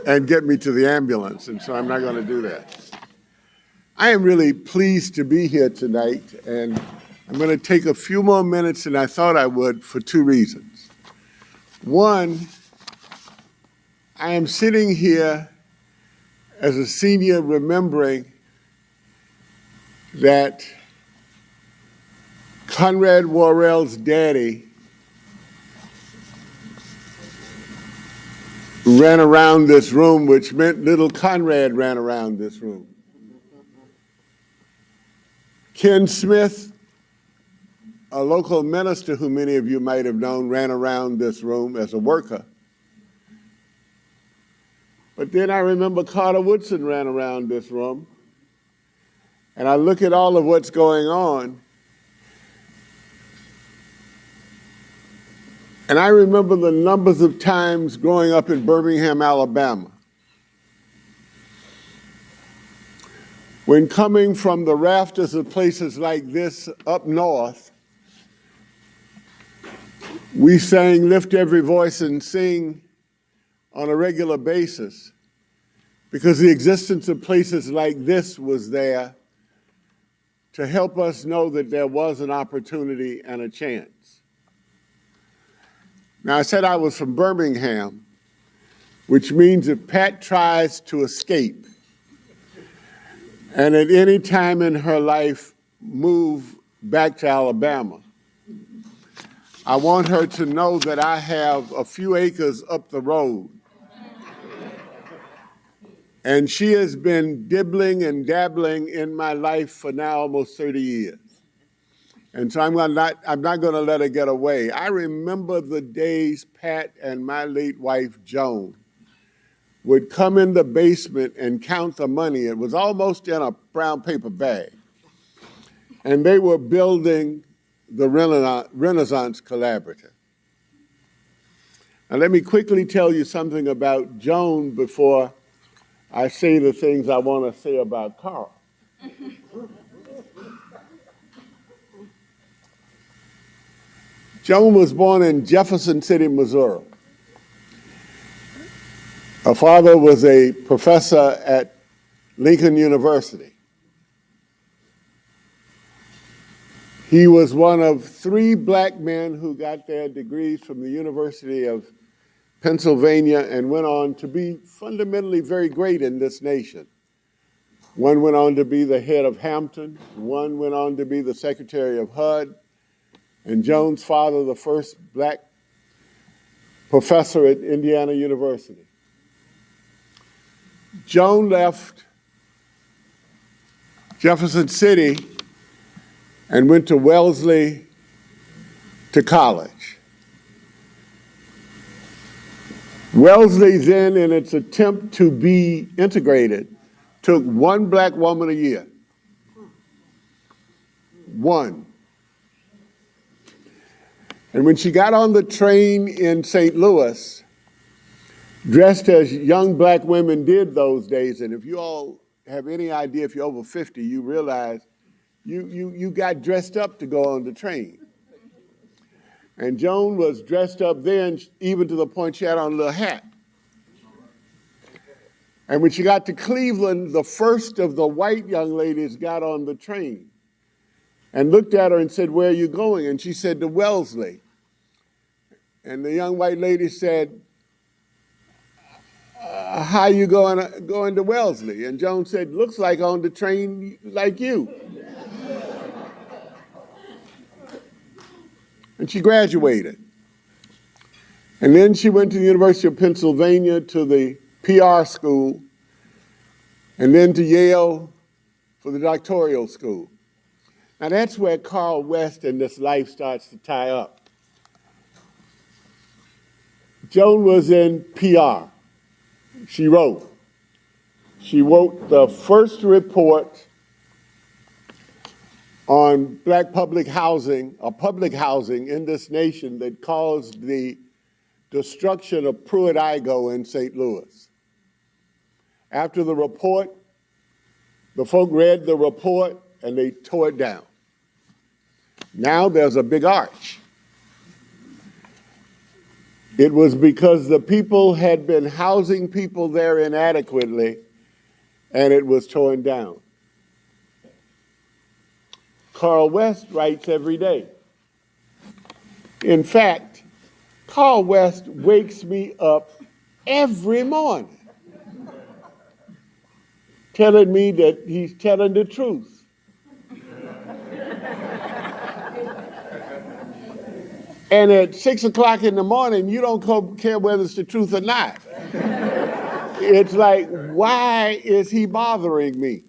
and get me to the ambulance, and so I'm not going to do that. I am really pleased to be here tonight, and I'm going to take a few more minutes than I thought I would for two reasons. One, I am sitting here as a senior remembering that Conrad Worrell's daddy ran around this room, which meant little Conrad ran around this room. Ken Smith, a local minister who many of you might have known, ran around this room as a worker. But then I remember Carter Woodson ran around this room. And I look at all of what's going on, and I remember the numbers of times growing up in Birmingham, Alabama, when coming from the rafters of places like this up north, we sang Lift Every Voice and Sing on a regular basis because the existence of places like this was there to help us know that there was an opportunity and a chance. Now, I said I was from Birmingham, which means if Pat tries to escape and at any time in her life move back to Alabama, I want her to know that I have a few acres up the road. And she has been dibbling and dabbling in my life for now almost 30 years. And so I'm not going to let her get away. I remember the days Pat and my late wife, Joan, would come in the basement and count the money. It was almost in a brown paper bag. And they were building the Renaissance Collaborative. Now let me quickly tell you something about Joan before I say the things I want to say about Carl. Joan was born in Jefferson City, Missouri. Her father was a professor at Lincoln University. He was one of 3 black men who got their degrees from the University of Pennsylvania and went on to be fundamentally very great in this nation. One went on to be the head of Hampton, one went on to be the secretary of HUD, and Joan's father, the first black professor at Indiana University. Joan left Jefferson City and went to Wellesley to college. Wellesley then, in its attempt to be integrated, took 1 black woman a year. 1. And when she got on the train in St. Louis, dressed as young black women did those days, and if you all have any idea, if you're over 50, you realize you got dressed up to go on the train. And Joan was dressed up then, even to the point she had on a little hat. And when she got to Cleveland, the first of the white young ladies got on the train and looked at her and said, "Where are you going?" And she said, "To Wellesley." And the young white lady said, "How you going to Wellesley?" And Joan said, "Looks like on the train like you." And she graduated. And then she went to the University of Pennsylvania to the PR school, and then to Yale for the doctoral school. Now that's where Carl West and this life starts to tie up. Joan was in PR. She wrote the first report on black public housing in this nation that caused the destruction of Pruitt-Igoe in St. Louis. After the report, the folk read the report and they tore it down. Now there's a big arch. It was because the people had been housing people there inadequately and it was torn down. Carl West writes every day. In fact, Carl West wakes me up every morning telling me that he's telling the truth. And at 6 o'clock in the morning, you don't care whether it's the truth or not. It's like, why is he bothering me?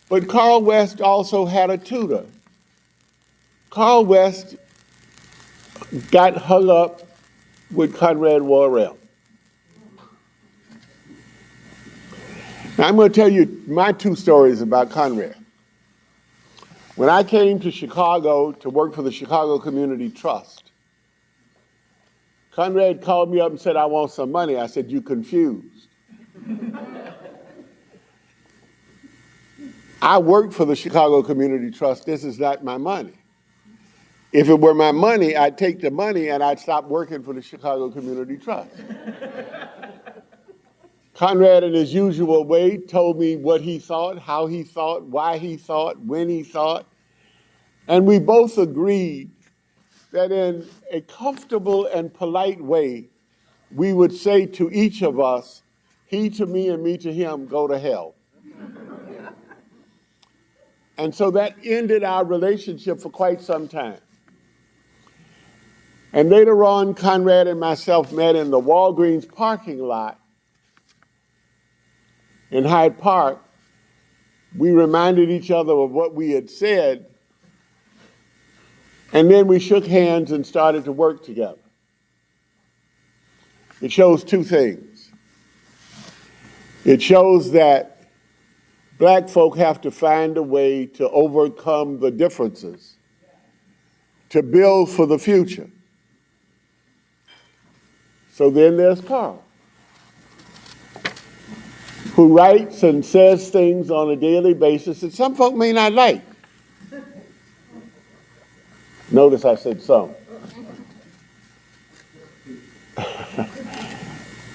But Carl West also had a tutor. Carl West got hung up with Conrad Worrell. Now, I'm going to tell you my two stories about Conrad. When I came to Chicago to work for the Chicago Community Trust, Conrad called me up and said, I want some money. I said, you confused. I work for the Chicago Community Trust. This is not my money. If it were my money, I'd take the money and I'd stop working for the Chicago Community Trust. Conrad, in his usual way, told me what he thought, how he thought, why he thought, when he thought. And we both agreed that in a comfortable and polite way, we would say to each of us, he to me and me to him, go to hell. And so that ended our relationship for quite some time. And later on, Conrad and myself met in the Walgreens parking lot in Hyde Park. We reminded each other of what we had said, and then we shook hands and started to work together. It shows two things. It shows that black folk have to find a way to overcome the differences, to build for the future. So then there's Carl, who writes and says things on a daily basis that some folk may not like. Notice I said some.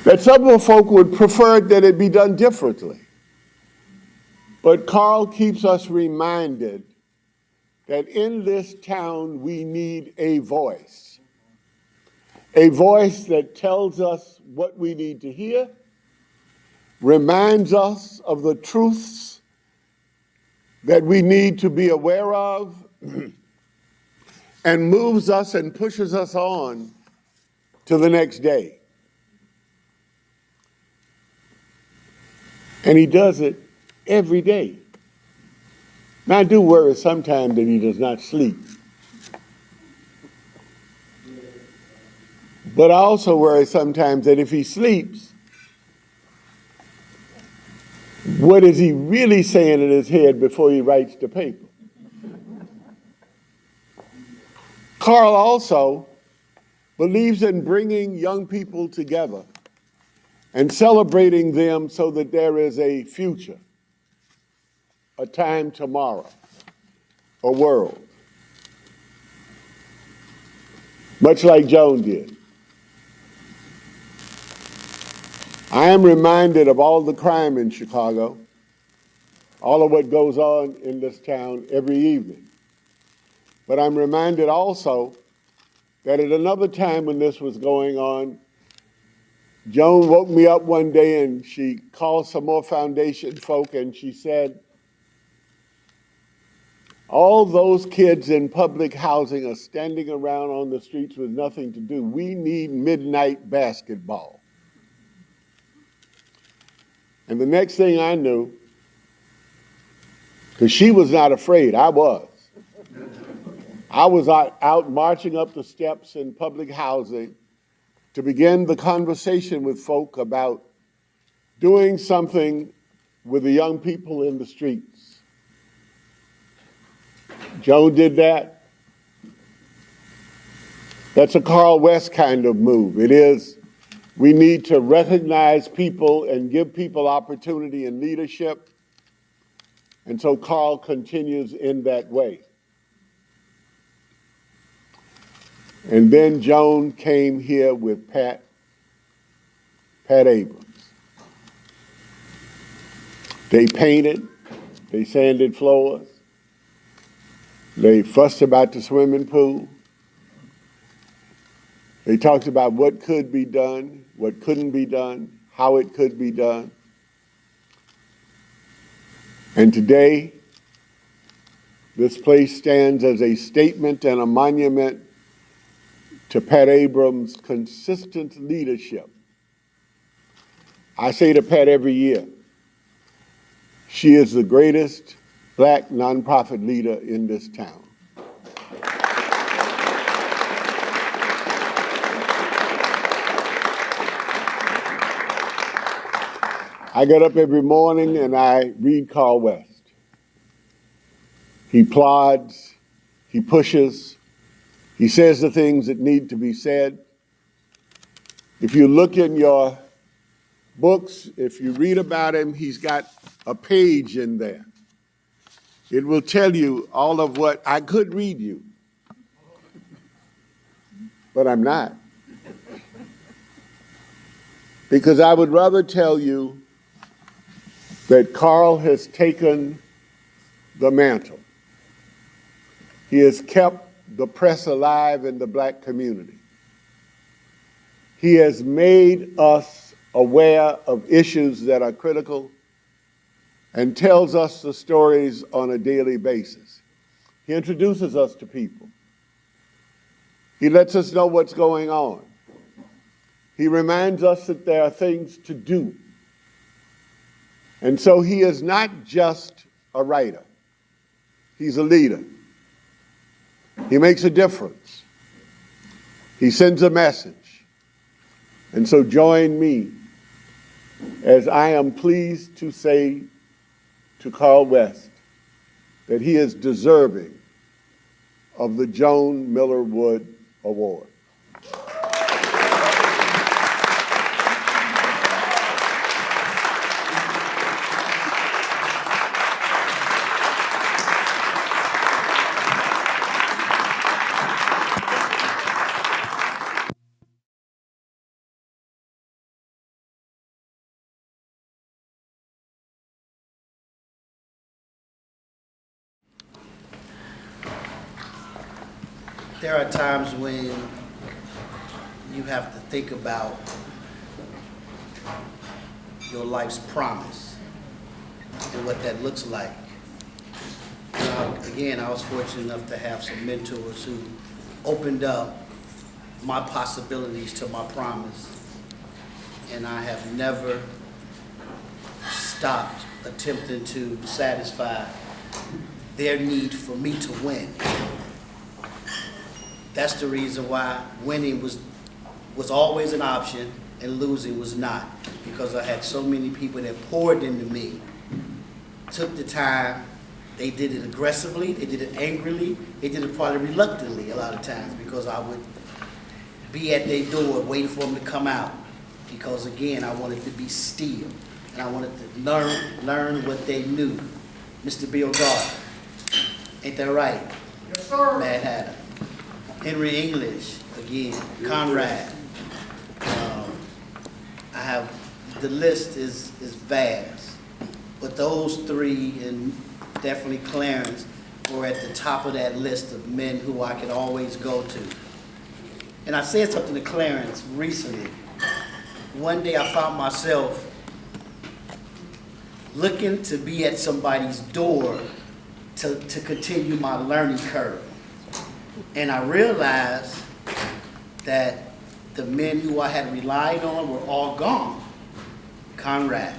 That some of folk would prefer that it be done differently. But Carl keeps us reminded that in this town we need a voice that tells us what we need to hear, reminds us of the truths that we need to be aware of, and moves us and pushes us on to the next day. And he does it every day. Now, I do worry sometimes that he does not sleep. But I also worry sometimes that if he sleeps, what is he really saying in his head before he writes the paper? Carl also believes in bringing young people together and celebrating them so that there is a future, a time tomorrow, a world. Much like Joan did. I am reminded of all the crime in Chicago, all of what goes on in this town every evening. But I'm reminded also that at another time when this was going on, Joan woke me up one day and she called some more foundation folk and she said, all those kids in public housing are standing around on the streets with nothing to do. We need midnight basketball. And the next thing I knew, because she was not afraid, I was out marching up the steps in public housing to begin the conversation with folk about doing something with the young people in the streets. Joan did that. That's a Carl West kind of move. It is, we need to recognize people and give people opportunity and leadership. And so Carl continues in that way. And then Joan came here with Pat Abrams. They painted, They sanded floors. They fussed about the swimming pool. They talked about what could be done, what couldn't be done, how it could be done. And today, this place stands as a statement and a monument to Pat Abrams' consistent leadership. I say to Pat every year, she is the greatest Black nonprofit leader in this town. I get up every morning and I read Carl West. He plods, he pushes, he says the things that need to be said. If you look in your books, if you read about him, he's got a page in there. It will tell you all of what I could read you, but I'm not. Because I would rather tell you that Carl has taken the mantle. He has kept the press alive in the Black community. He has made us aware of issues that are critical and tells us the stories on a daily basis. He introduces us to people. He lets us know what's going on. He reminds us that there are things to do. And so he is not just a writer. He's a leader. He makes a difference. He sends a message. And so join me as I am pleased to say to Carl West that he is deserving of the Joan Miller Wood Award. There are times when you have to think about your life's promise and what that looks like. Again, I was fortunate enough to have some mentors who opened up my possibilities to my promise, and I have never stopped attempting to satisfy their need for me to win. That's the reason why winning was always an option and losing was not, because I had so many people that poured into me, took the time, they did it aggressively, they did it angrily, they did it probably reluctantly a lot of times, because I would be at their door waiting for them to come out, because again, I wanted to be still, and I wanted to learn what they knew. Mr. Bill Garth, ain't that right? Yes, sir. Mad Hatter. Henry English, again, Conrad. I have, the list is vast, but those three, and definitely Clarence, were at the top of that list of men who I could always go to. And I said something to Clarence recently. One day I found myself looking to be at somebody's door to continue my learning curve. And I realized that the men who I had relied on were all gone. Conrad,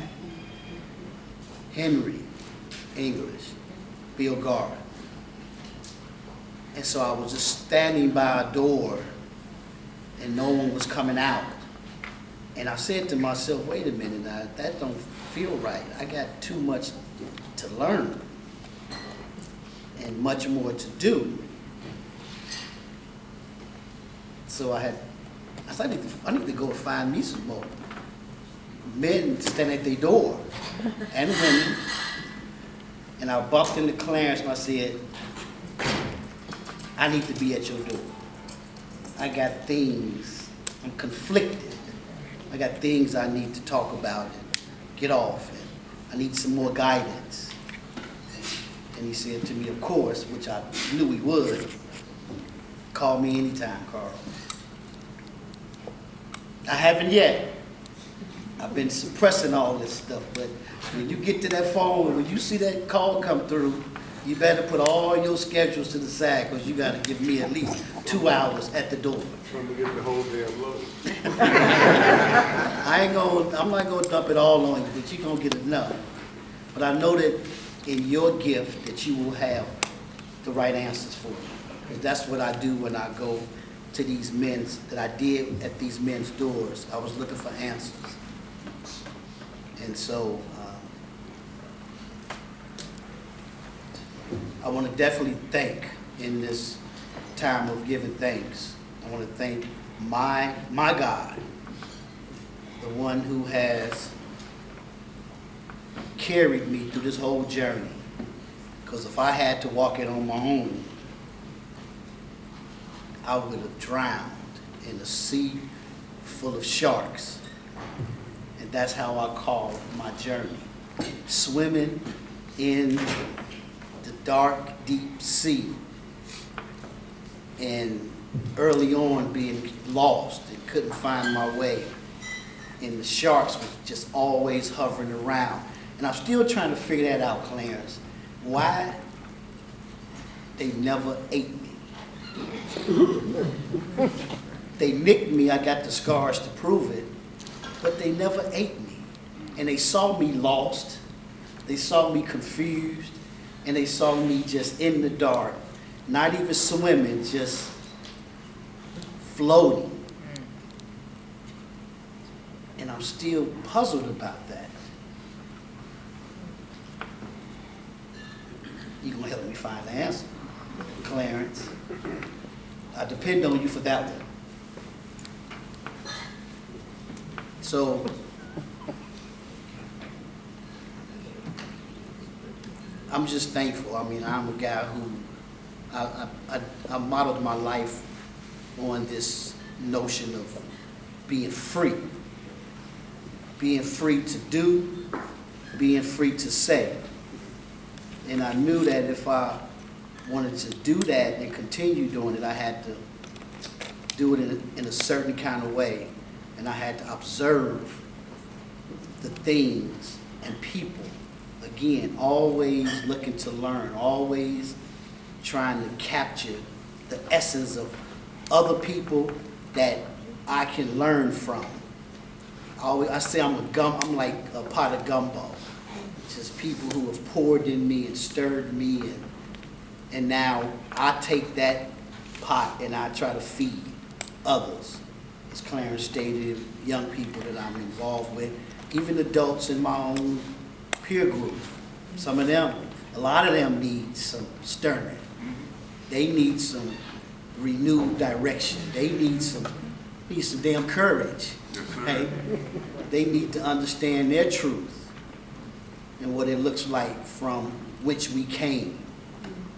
Henry English, Bill Garth. And so I was just standing by a door and no one was coming out. And I said to myself, wait a minute, now, that don't feel right. I got too much to learn and much more to do. So I said, I need to go find me some more men to stand at their door and women. And I bumped into Clarence and I said, I need to be at your door. I got things, I'm conflicted. I got things I need to talk about and get off, and I need some more guidance. And he said to me, of course, which I knew he would, call me anytime, Carl. I haven't yet. I've been suppressing all this stuff, but when you get to that phone, when you see that call come through, you better put all your schedules to the side, because you got to give me at least 2 hours at the door. Trying to get the whole damn load. I'm not gonna dump it all on you, but you're gonna get enough. But I know that in your gift that you will have the right answers for me. Because that's what I do when I go to these men's, that I did at these men's doors. I was looking for answers. And so, I want to definitely thank, in this time of giving thanks, I want to thank my God, the one who has carried me through this whole journey. Because if I had to walk it on my own, I would have drowned in a sea full of sharks. And that's how I call my journey. Swimming in the dark, deep sea. And early on being lost and couldn't find my way. And the sharks was just always hovering around. And I'm still trying to figure that out, Clarence. Why they never ate me. They nicked me, I got the scars to prove it, but they never ate me. And they saw me lost, they saw me confused, and they saw me just in the dark, not even swimming, just floating. And I'm still puzzled about that. You're gonna help me find the answer, Clarence. I depend on you for that one. So, I'm just thankful. I mean, I'm a guy who, I modeled my life on this notion of being free. Being free to do, being free to say. And I knew that if I wanted to do that and continue doing it, I had to do it in a certain kind of way. And I had to observe the things and people. Again, always looking to learn, always trying to capture the essence of other people that I can learn from. I say I'm like a pot of gumbo. Just people who have poured in me and stirred me, and now I take that pot and I try to feed others. As Clarence stated, young people that I'm involved with, even adults in my own peer group. Some of them, a lot of them need some stirring. They need some renewed direction. They need some damn courage. Okay? They need to understand their truth and what it looks like from which we came.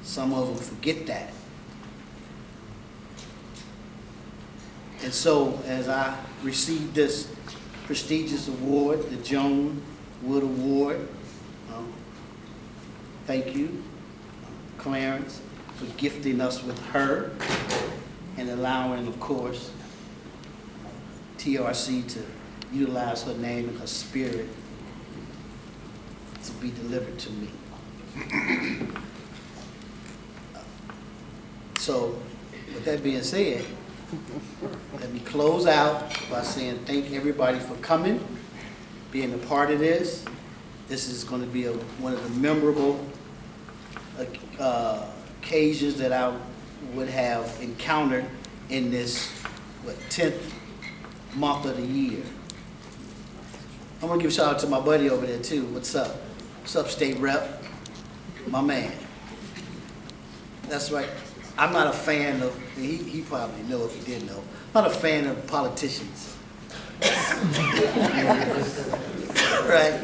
Some of them forget that. And so as I received this prestigious award, the Joan Wood Award, thank you, Clarence, for gifting us with her and allowing, of course, TRC to utilize her name and her spirit to be delivered to me. So, with that being said, let me close out by saying thank everybody for coming, being a part of this. This is going to be one of the memorable occasions that I would have encountered in this, 10th month of the year. I'm going to give a shout out to my buddy over there too. What's up? What's up, State Rep? My man. That's right. I'm not a fan of, he probably know if he didn't know, I'm not a fan of politicians. Right?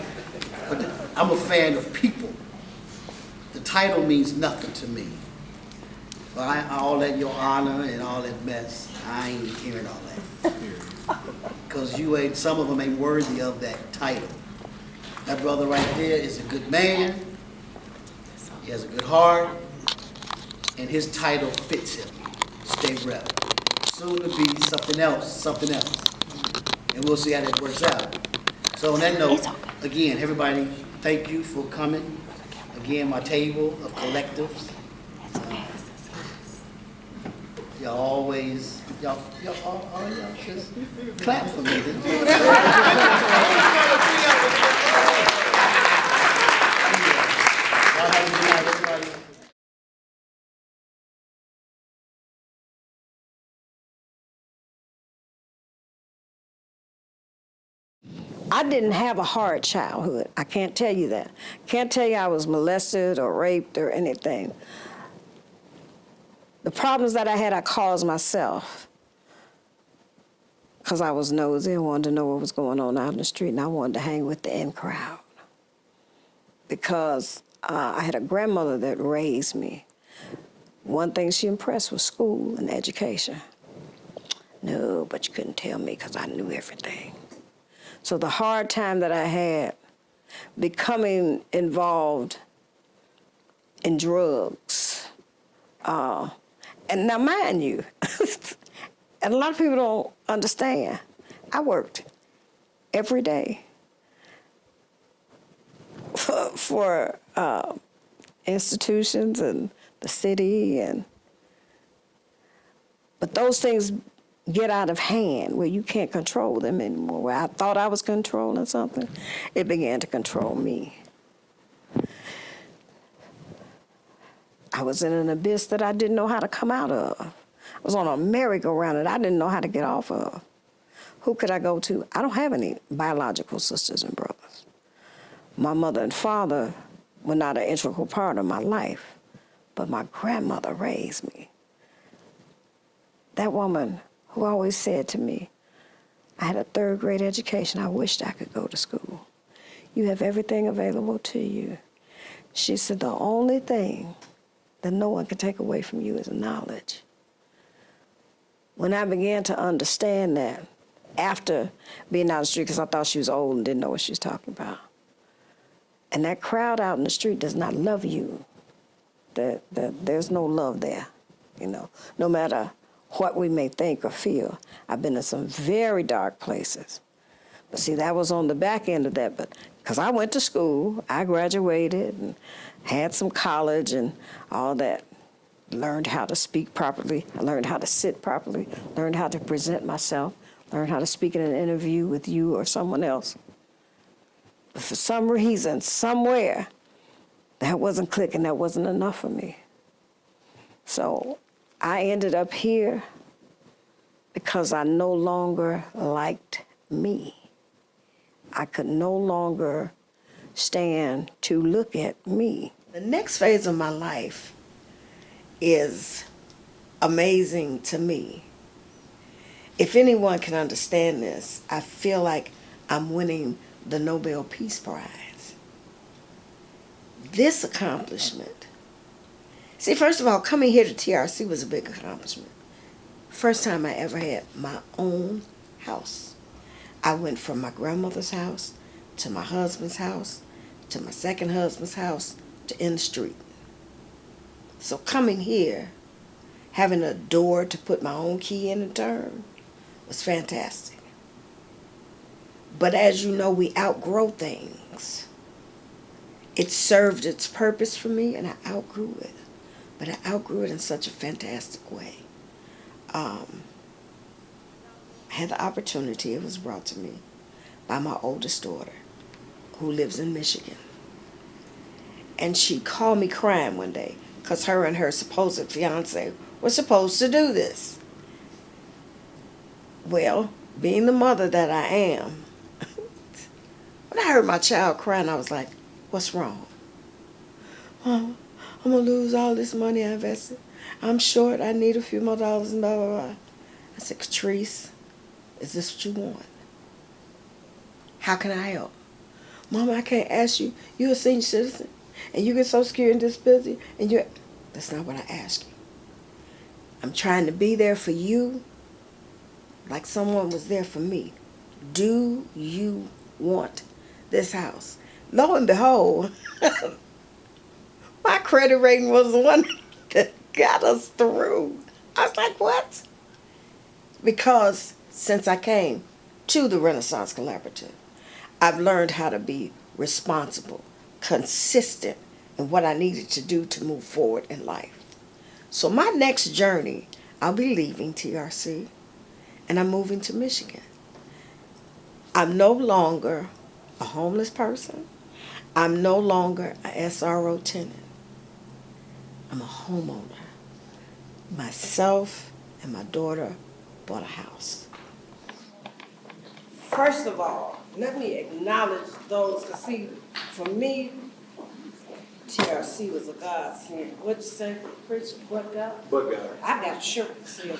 But I'm a fan of people. The title means nothing to me. But all that your honor and all that mess, I ain't hearing all that. Because some of them ain't worthy of that title. That brother right there is a good man. He has a good heart, and his title fits him, State Rep. Soon to be something else, and we'll see how that works out. So on that note, again, everybody, thank you for coming. Again, my table of collectives. Y'all always, y'all just clap for me. I didn't have a hard childhood. I can't tell you that. Can't tell you I was molested or raped or anything. The problems that I had, I caused myself because I was nosy and wanted to know what was going on out in the street, and I wanted to hang with the in crowd because I had a grandmother that raised me. One thing she impressed was school and education. No, but you couldn't tell me because I knew everything. So the hard time that I had becoming involved in drugs, and now mind you, and a lot of people don't understand, I worked every day for institutions and the city, but those things get out of hand where you can't control them anymore. Where I thought I was controlling something, it began to control me. I was in an abyss that I didn't know how to come out of. I was on a merry-go-round that I didn't know how to get off of. Who could I go to? I don't have any biological sisters and brothers. My mother and father were not an integral part of my life, but my grandmother raised me. That woman who always said to me, I had a third-grade education. I wished I could go to school. You have everything available to you. She said, the only thing that no one can take away from you is knowledge. When I began to understand that, after being out on the street, because I thought she was old and didn't know what she was talking about, and that crowd out in the street does not love you. There's no love there, no matter what we may think or feel. I've been in some very dark places. But see, that was on the back end of that. But because I went to school, I graduated and had some college and all that. Learned how to speak properly. I learned how to sit properly. Learned how to present myself. Learned how to speak in an interview with you or someone else. But for some reason, somewhere, that wasn't clicking. That wasn't enough for me. So I ended up here because I no longer liked me. I could no longer stand to look at me. The next phase of my life is amazing to me. If anyone can understand this, I feel like I'm winning the Nobel Peace Prize. This accomplishment. See, first of all, coming here to TRC was a big accomplishment. First time I ever had my own house. I went from my grandmother's house to my husband's house to my second husband's house to in the street. So coming here, having a door to put my own key in and turn was fantastic. But as you know, we outgrow things. It served its purpose for me and I outgrew it. But I outgrew it in such a fantastic way. I had the opportunity, it was brought to me by my oldest daughter, who lives in Michigan. And she called me crying one day, because her and her supposed fiance were supposed to do this. Well, being the mother that I am, when I heard my child crying, I was like, what's wrong? I'm going to lose all this money I invested. I'm short. I need a few more dollars and blah, blah, blah. I said, Catrice, is this what you want? How can I help? Mama, I can't ask you. You're a senior citizen, and you get Social Security and disability, and you're... That's not what I ask you. I'm trying to be there for you like someone was there for me. Do you want this house? Lo and behold, My credit rating was the one that got us through. I was like, what? Because since I came to the Renaissance Collaborative, I've learned how to be responsible, consistent in what I needed to do to move forward in life. So my next journey, I'll be leaving TRC and I'm moving to Michigan. I'm no longer a homeless person. I'm no longer a SRO tenant. I'm a homeowner. Myself and my daughter bought a house. First of all, let me acknowledge those, because see, for me, TRC was a godsend. What'd you say, preacher? What God? But God. I got a shirt that says,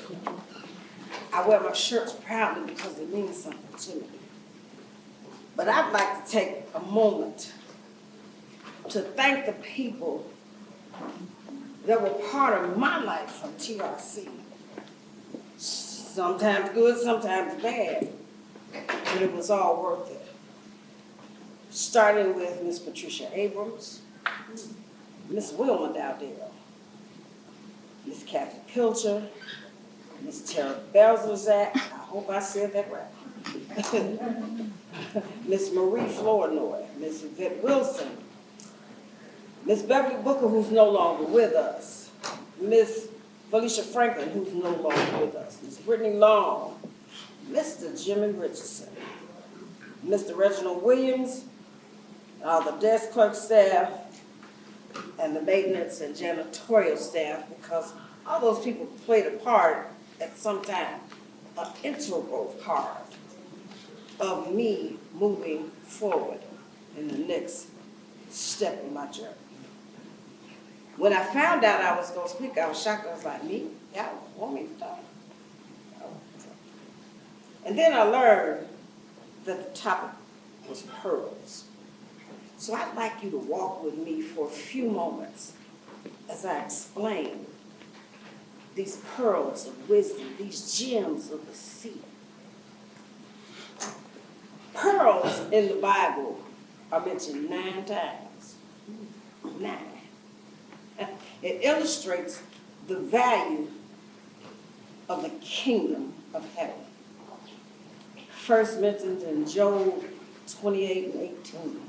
I wear my shirts proudly because they mean something to me. But I'd like to take a moment to thank the people that were part of my life from TRC. Sometimes good, sometimes bad, but it was all worth it. Starting with Miss Patricia Abrams, Miss Wilma Dowdell, Miss Kathy Pilcher, Miss Tara Belzerzak, I hope I said that right. Miss Marie Flournoy, Miss Yvette Wilson, Miss Beverly Booker, who's no longer with us, Miss Felicia Franklin, who's no longer with us, Miss Brittany Long, Mr. Jimmy Richardson, Mr. Reginald Williams, all the desk clerk staff, and the maintenance and janitorial staff, because all those people played a part at some time, an integral part of me moving forward in the next step in my journey. When I found out I was going to speak, I was shocked. I was like, me? Y'all want me to talk? And then I learned that the topic was pearls. So I'd like you to walk with me for a few moments as I explain these pearls of wisdom, these gems of the sea. Pearls in the Bible are mentioned 9 times. 9. It illustrates the value of the kingdom of heaven. First mentioned in Job 28 and 18.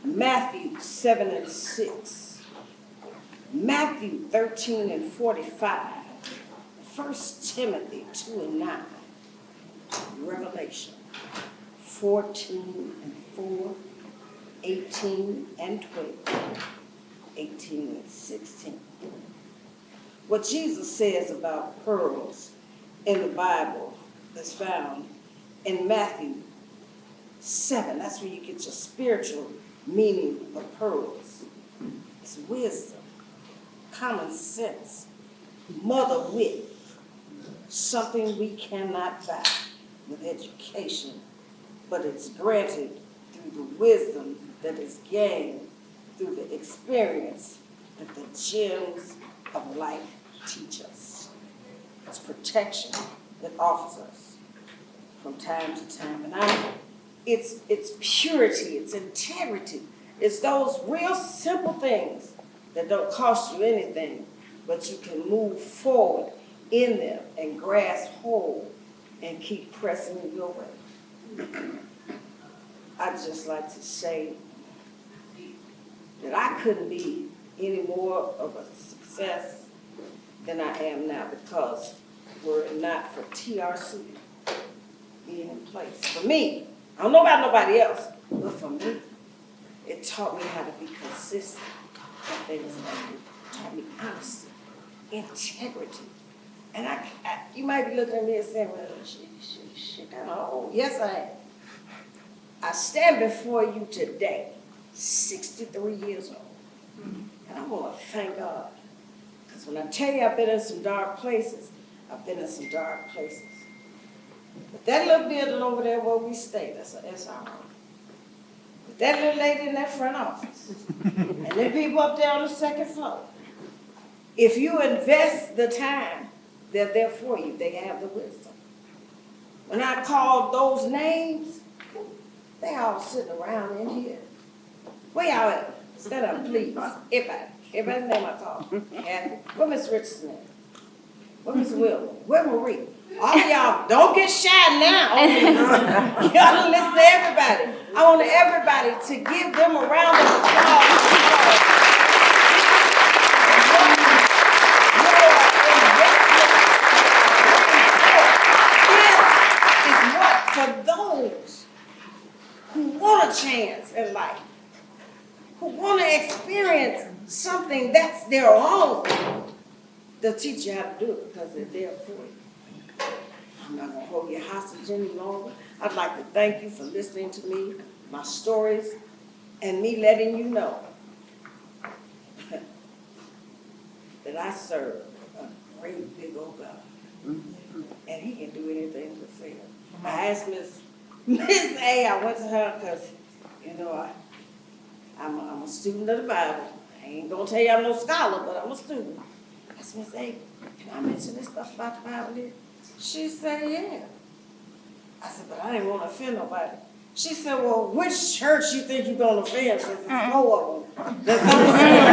Matthew 7 and 6. Matthew 13 and 45. 1 Timothy 2 and 9. Revelation 14 and 4. 18 and 12. 18 and 16. What Jesus says about pearls in the Bible is found in Matthew 7. That's where you get your spiritual meaning of pearls. It's wisdom, common sense, mother wit, something we cannot buy with education, but it's granted through the wisdom that is gained through the experience that the gems of life teach us. It's protection that offers us from time to time. And it's purity, it's integrity. It's those real simple things that don't cost you anything, but you can move forward in them and grasp hold and keep pressing your way. I'd just like to say that I couldn't be any more of a success than I am now, because were it not for TRC being in place. For me, I don't know about nobody else, but for me, it taught me how to be consistent in things that I do. It taught me honesty, integrity. And you might be looking at me and saying, well, she kind of old. Yes, I am. I stand before you today, 63 years old. And I want to thank God. Because when I tell you I've been in some dark places, I've been in some dark places. But that little building over there where we stay, that's an SRO. But that little lady in that front office, and them people up there on the second floor, if you invest the time, they're there for you. They have the wisdom. When I called those names, they all sitting around in here. Where y'all at? Stand up, please. Everybody's name I call. Kathy. What Miss Richardson name? What Miss Will? Where Marie? All y'all, don't get shy now. Y'all listen to everybody. I want everybody to give them a round of applause. For those who want a chance in life, who want to experience something that's their own, they'll teach you how to do it because they're there for you. I'm not going to hold you hostage any longer. I'd like to thank you for listening to me, my stories, and me letting you know that I serve a great big old God. And he can do anything but fail. I asked Miss A, I went to her because, you know, I'm a student of the Bible. I ain't gonna tell you I'm no scholar, but I'm a student. I said, Miss A, can I mention this stuff about the Bible here? She said, yeah. I said, but I didn't want to offend nobody. She said, well, which church you think you're gonna offend since it's 4 of them? That's all I'm saying.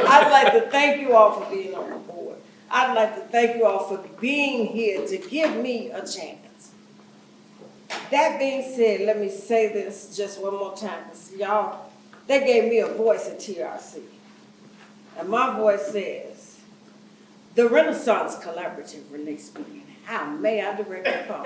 I'd like to thank you all for being on the board. I'd like to thank you all for being here to give me a chance. That being said, let me say this just one more time. Y'all, they gave me a voice at TRC. And my voice says, the Renaissance Collaborative, Renee speaking. How may I direct your call?